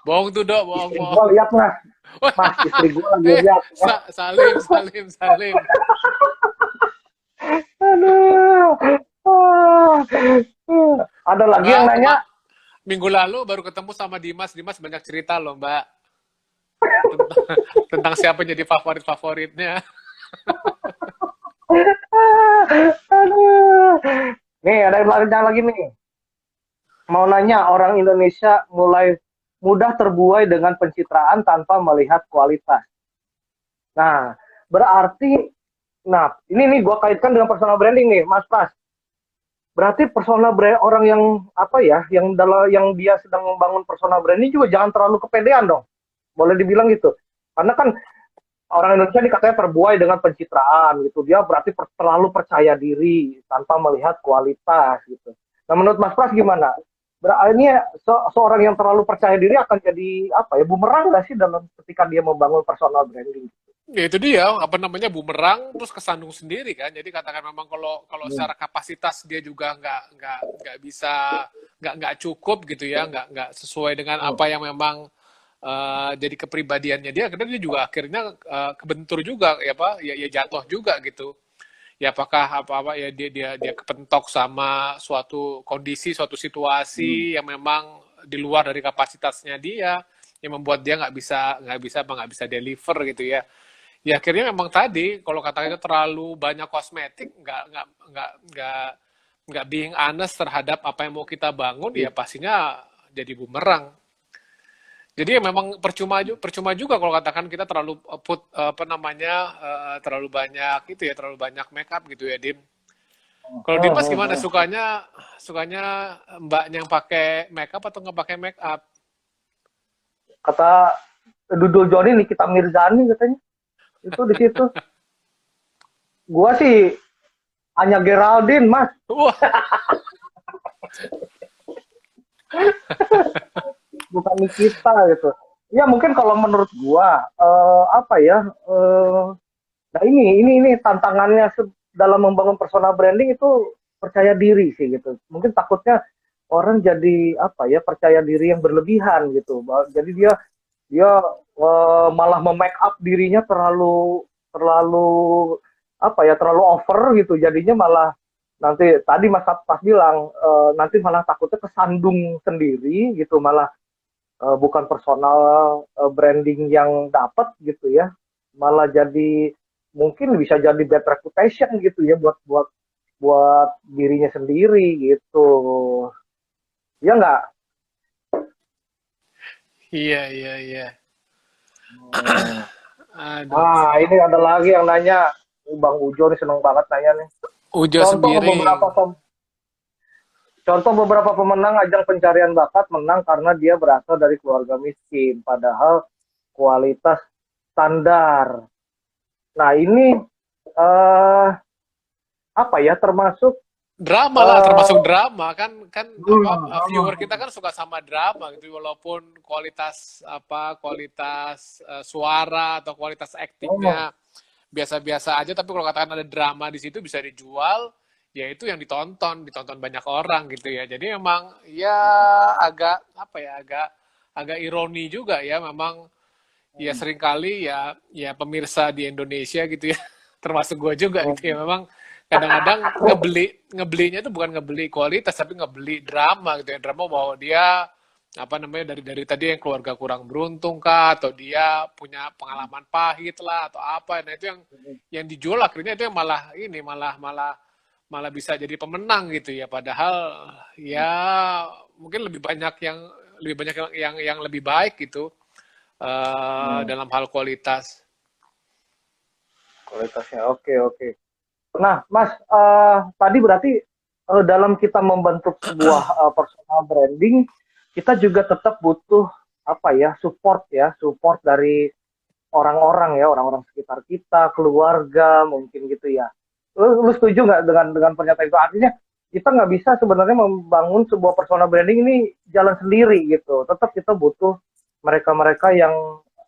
Bohong tuh, Dok, bohong, istri gua bohong. lihat mas, mas istri gua lagi lihat. Salim, salim, salim. Aduh. Ah. Ada lagi yang Mbak, nanya, minggu lalu baru ketemu sama Dimas. Dimas banyak cerita loh, Mbak. Tentang, tentang siapa jadi favorit-favoritnya. aduh. Nih ada yang lagi nih. Mau nanya, orang Indonesia mulai mudah terbuai dengan pencitraan tanpa melihat kualitas. Nah, berarti, nah ini nih gue kaitkan dengan personal branding nih, Mas Pras. Berarti personal brand orang yang apa ya, yang dia sedang membangun personal branding juga jangan terlalu kepedean dong. Boleh dibilang gitu. Karena kan orang Indonesia ini katanya terbuai dengan pencitraan gitu. Dia berarti terlalu percaya diri tanpa melihat kualitas gitu. Nah, menurut Mas Pras gimana? Ini seorang yang terlalu percaya diri akan jadi apa ya, bumerang nggak sih dalam ketika dia membangun personal branding? Ya itu dia, apa namanya, bumerang, terus kesandung sendiri kan. Jadi katakan memang kalau kalau Hmm. secara kapasitas dia juga nggak bisa, nggak cukup gitu ya, nggak sesuai dengan Hmm. apa yang memang jadi kepribadiannya dia, akhirnya dia juga akhirnya kebentur juga ya pak, ya jatuh juga gitu. Ya apakah apa ya dia kepentok sama suatu kondisi, suatu Hmm. situasi yang memang di luar dari kapasitasnya dia, yang membuat dia nggak bisa deliver gitu ya. Ya akhirnya memang tadi kalau katakannya terlalu banyak kosmetik, nggak being honest terhadap apa yang mau kita bangun, ya pastinya jadi bumerang. Jadi ya memang percuma juga kalau katakan kita terlalu apa namanya, terlalu banyak itu ya, terlalu banyak make up gitu ya, Dim. Kalau Hmm. Dimas Hmm. gimana, Hmm. sukanya mbaknya yang pakai make up atau nggak pakai make up? Kata Dudul Joni Nikita Mirzani katanya itu di situ. Gua sih hanya Geraldine mas, Wah, bukan Nikita gitu. Ya mungkin kalau menurut gua apa ya, nah ini tantangannya dalam membangun personal branding itu percaya diri sih gitu. Mungkin takutnya orang jadi apa ya, percaya diri yang berlebihan gitu. Jadi dia dia malah make up dirinya terlalu terlalu apa ya, terlalu over gitu. Jadinya malah nanti tadi Mas pas bilang nanti malah takutnya kesandung sendiri gitu, malah bukan personal branding yang dapat gitu ya, malah jadi mungkin bisa jadi bad reputation gitu ya buat buat buat dirinya sendiri gitu, ya nggak? iya iya iya. Hmm. Aduh, Ah ini ada lagi yang nanya, Bang Ujo nih seneng banget nanya nih. Ujo Contoh Sembiring. beberapa contoh beberapa pemenang ajang pencarian bakat menang karena dia berasal dari keluarga miskin, padahal kualitas standar. Nah ini eh, apa ya, termasuk Drama lah, eh, termasuk drama kan, apa, viewer kita hmm, kan suka sama drama gitu, walaupun kualitas apa, kualitas suara atau kualitas hmm, aktingnya biasa-biasa aja, tapi kalau katakan ada drama di situ bisa dijual, ya itu yang ditonton banyak orang gitu ya. Jadi memang ya agak apa ya, agak agak ironi juga ya, memang ya hmm, seringkali ya pemirsa di Indonesia gitu ya, termasuk gue juga gitu ya, hmm, memang kadang-kadang ngebelinya itu bukan ngebeli kualitas tapi ngebeli drama gitu ya, drama bahwa dia apa namanya, dari tadi yang keluarga kurang beruntung kah, atau dia punya pengalaman pahit lah atau apa. Nah itu yang dijual akhirnya itu yang malah ini, malah malah malah bisa jadi pemenang gitu ya, padahal ya mungkin lebih banyak yang lebih baik gitu hmm. dalam hal kualitas. Kualitasnya oke oke. Nah Mas, tadi berarti dalam kita membentuk sebuah personal branding, kita juga tetap butuh apa ya, support dari orang-orang ya, orang-orang sekitar kita, keluarga mungkin gitu ya. Lu setuju nggak dengan pernyataan itu? Artinya kita nggak bisa sebenarnya membangun sebuah personal branding ini jalan sendiri gitu. Tetap kita butuh mereka-mereka yang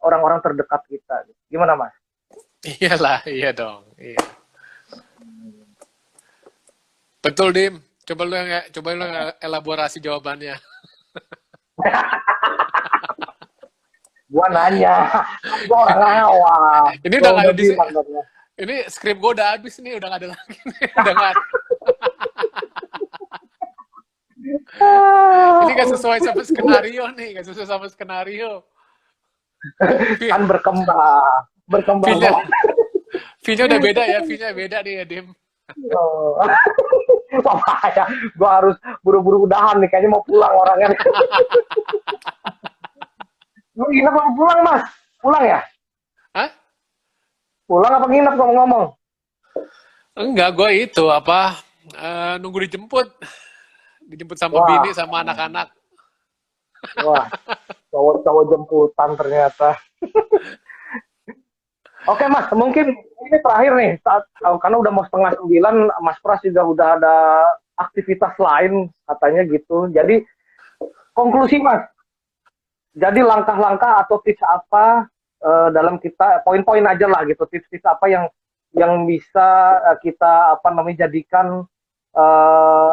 orang-orang terdekat kita. Gimana Mas? Iyalah, iya dong. Iya. Betul, Dim. Coba lu yang elaborasi jawabannya. Gua nanya, kan gua orang awam. Ini Gua udah nggak udah ada bilang katanya. ini skrip gue udah habis nih, udah nggak ada lagi nih. Udah nggak, ini gak sesuai sama skenario nih, gak sesuai sama skenario. Kan berkembang, berkembang. Feel-nya, feel-nya udah beda ya, feel-nya beda nih ya, Dim. Oh. Wah, ya, gua harus buru-buru udahan nih, kayaknya mau pulang orangnya. Lu nginep apa pulang Mas? Pulang ya? Hah? Pulang apa nginep ngomong-ngomong? Enggak, gue itu apa, nunggu dijemput. Dijemput sama Wah, bini, sama anak-anak. wah, cowok-cowok jemputan ternyata. Oke Mas, mungkin ini terakhir nih, karena udah mau setengah 9, Mas Pras juga udah ada aktivitas lain katanya gitu. Jadi konklusi Mas, jadi langkah-langkah atau tips apa dalam kita poin-poin aja lah gitu, tips-tips apa yang bisa kita apa namanya jadikan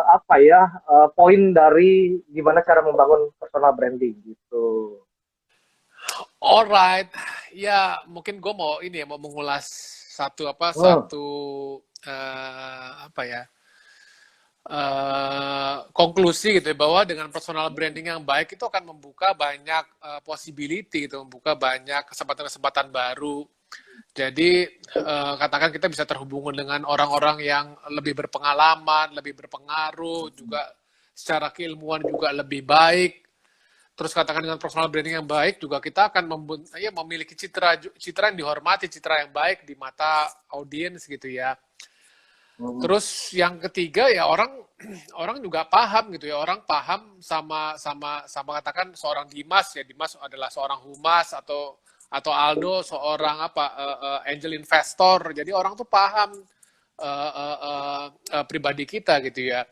apa ya poin dari gimana cara membangun personal branding gitu. Alright, ya mungkin gue mau ini ya, mau mengulas satu apa, Hmm. satu apa ya, konklusi gitu ya, bahwa dengan personal branding yang baik itu akan membuka banyak possibility gitu, membuka banyak kesempatan-kesempatan baru. Jadi katakan kita bisa terhubung dengan orang-orang yang lebih berpengalaman, lebih berpengaruh, juga secara keilmuan juga lebih baik. Terus katakan dengan personal branding yang baik juga kita akan ya, memiliki citra yang dihormati, citra yang baik di mata audiens gitu ya. Hmm. Terus yang ketiga ya orang orang juga paham gitu ya, orang paham sama katakan seorang Dimas ya, Dimas adalah seorang humas atau Aldo seorang apa angel investor. Jadi orang tuh paham pribadi kita gitu ya.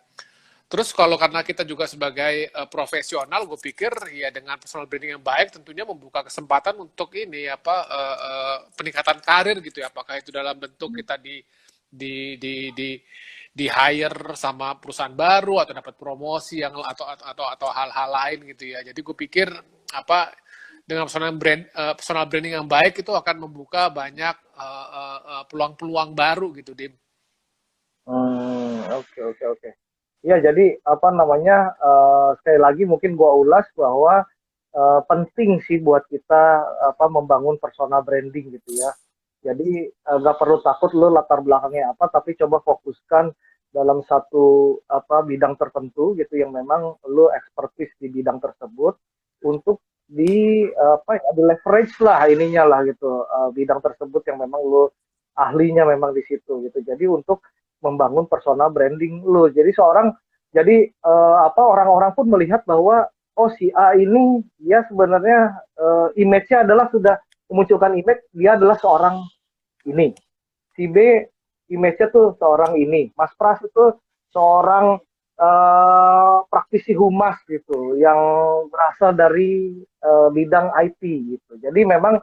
Terus kalau karena kita juga sebagai profesional, gue pikir ya dengan personal branding yang baik tentunya membuka kesempatan untuk ini apa peningkatan karir gitu ya. Apakah itu dalam bentuk kita di hire sama perusahaan baru atau dapat promosi yang atau hal-hal lain gitu ya. Jadi gue pikir apa dengan personal branding yang baik itu akan membuka banyak peluang-peluang baru gitu, Dim. Oke oke oke. Ya jadi apa namanya sekali lagi mungkin gua ulas bahwa penting sih buat kita apa membangun personal branding gitu ya. Jadi nggak perlu takut lo latar belakangnya apa, tapi coba fokuskan dalam satu apa bidang tertentu gitu yang memang lo expertise di bidang tersebut untuk di apa ya, di leverage lah ininya lah gitu bidang tersebut yang memang lo ahlinya memang di situ gitu. Jadi untuk membangun personal branding lo. Jadi apa orang-orang pun melihat bahwa oh si A ini dia sebenarnya image-nya adalah sudah memunculkan image dia adalah seorang ini. Si B image-nya tuh seorang ini. Mas Pras itu seorang praktisi humas gitu yang berasal dari bidang IT gitu. Jadi memang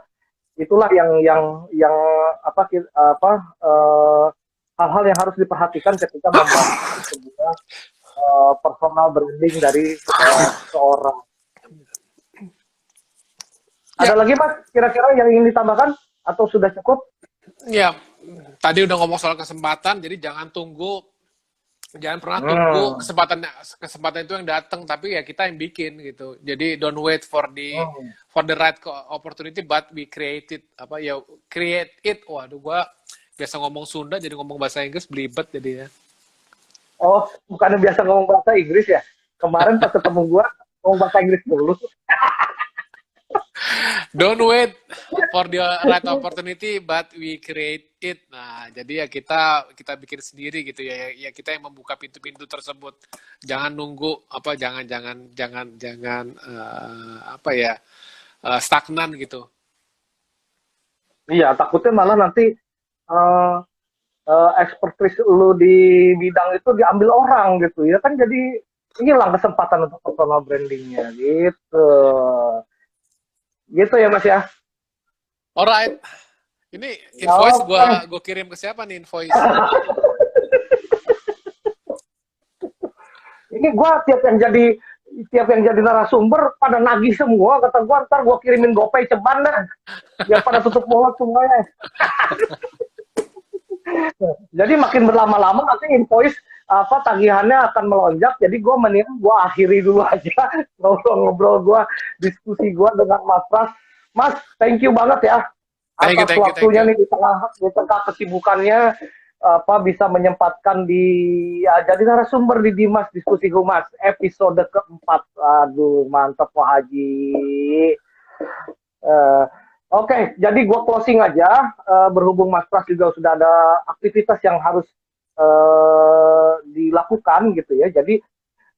itulah yang apa apa hal-hal yang harus diperhatikan ketika membangun sebuah personal branding dari seorang. Ada Ya, lagi Mas kira-kira yang ingin ditambahkan atau sudah cukup? ya, tadi udah ngomong soal kesempatan, jadi jangan pernah tunggu Hmm. kesempatan itu yang datang, tapi ya kita yang bikin gitu. Jadi don't wait Hmm. for the right opportunity, but we create it apa ya create it. Waduh, gua biasa ngomong Sunda jadi ngomong bahasa Inggris belibet jadi ya. Oh, bukannya biasa ngomong bahasa Inggris ya? Kemarin pas ketemu gua ngomong bahasa Inggris dulu. Don't wait for the right opportunity, but we create it. Nah, jadi ya kita bikin sendiri gitu ya. Ya kita yang membuka pintu-pintu tersebut. Jangan nunggu apa jangan apa ya stagnan gitu. Iya, takutnya malah nanti eh, expertise lu di bidang itu diambil orang gitu ya kan jadi hilang kesempatan untuk personal brandingnya gitu. Gitu ya Mas ya. Alright. Ini invoice Oke. gua kirim ke siapa nih invoice? Ini gua tiap yang jadi narasumber pada nagih semua kata gua ntar gua kirimin GoPay ceban dah biar pada tutup mulut semuanya. Jadi makin berlama-lama nanti invoice apa tagihannya akan melonjak. Jadi gue mendingan gue akhiri dulu aja ngobrol-ngobrol gue, diskusi gue dengan Mas Pras. Mas, thank you banget ya atas Thank waktunya you. nih di tengah kesibukannya apa bisa menyempatkan jadi narasumber di Dimas Diskusi Humas episode keempat. Aduh, mantap Pak Haji. Eh, Oke, jadi gue closing aja. Berhubung Mas Pras juga sudah ada aktivitas yang harus dilakukan gitu ya. Jadi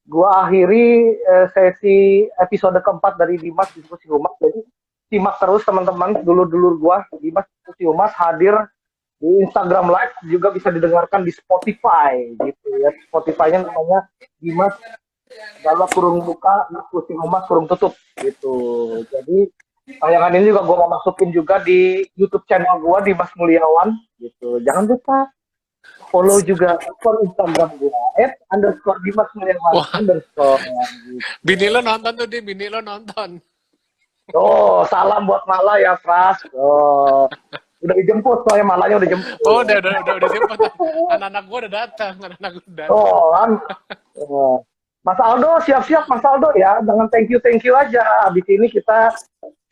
gue akhiri sesi episode keempat dari Dimas Diskusi Humas. Jadi simak terus teman-teman, dulur-dulur gue. Dimas Diskusi Humas hadir di Instagram Live, juga bisa didengarkan di Spotify gitu ya. Spotify-nya namanya Dimas dalam kurung buka Diskusi Humas kurung tutup gitu. Jadi tayangan ini juga gue mau masukin juga di YouTube channel gue di Mas Mulyawan gitu. Jangan lupa follow juga akun Instagram gue @_Dimas Mulyawan Wah, underscore. Gitu. bini lo nonton tuh, bini lo nonton. Oh, salam buat Mala ya, Pras. Oh, udah dijemput soalnya Malanya udah jemput. Oh, udah siapa? Anak-anak gua udah datang, anak-anak gua udah datang. Oh, kan. Oh. Mas Aldo, siap-siap Mas Aldo ya. Dengan thank you aja. Habis ini kita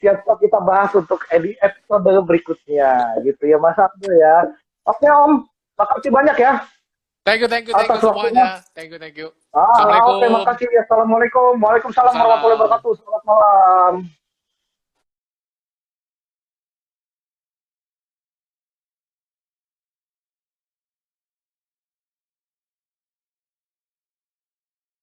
siap-siap kita bahas untuk episode berikutnya gitu ya Mas Aldo ya. Oke Om, makasih banyak ya Thank you atas waktunya. semuanya. Thank you. Oke, Assalamualaikum. makasih. Assalamualaikum. Waalaikumsalam warahmatullahi Salam. wabarakatuh. Selamat malam.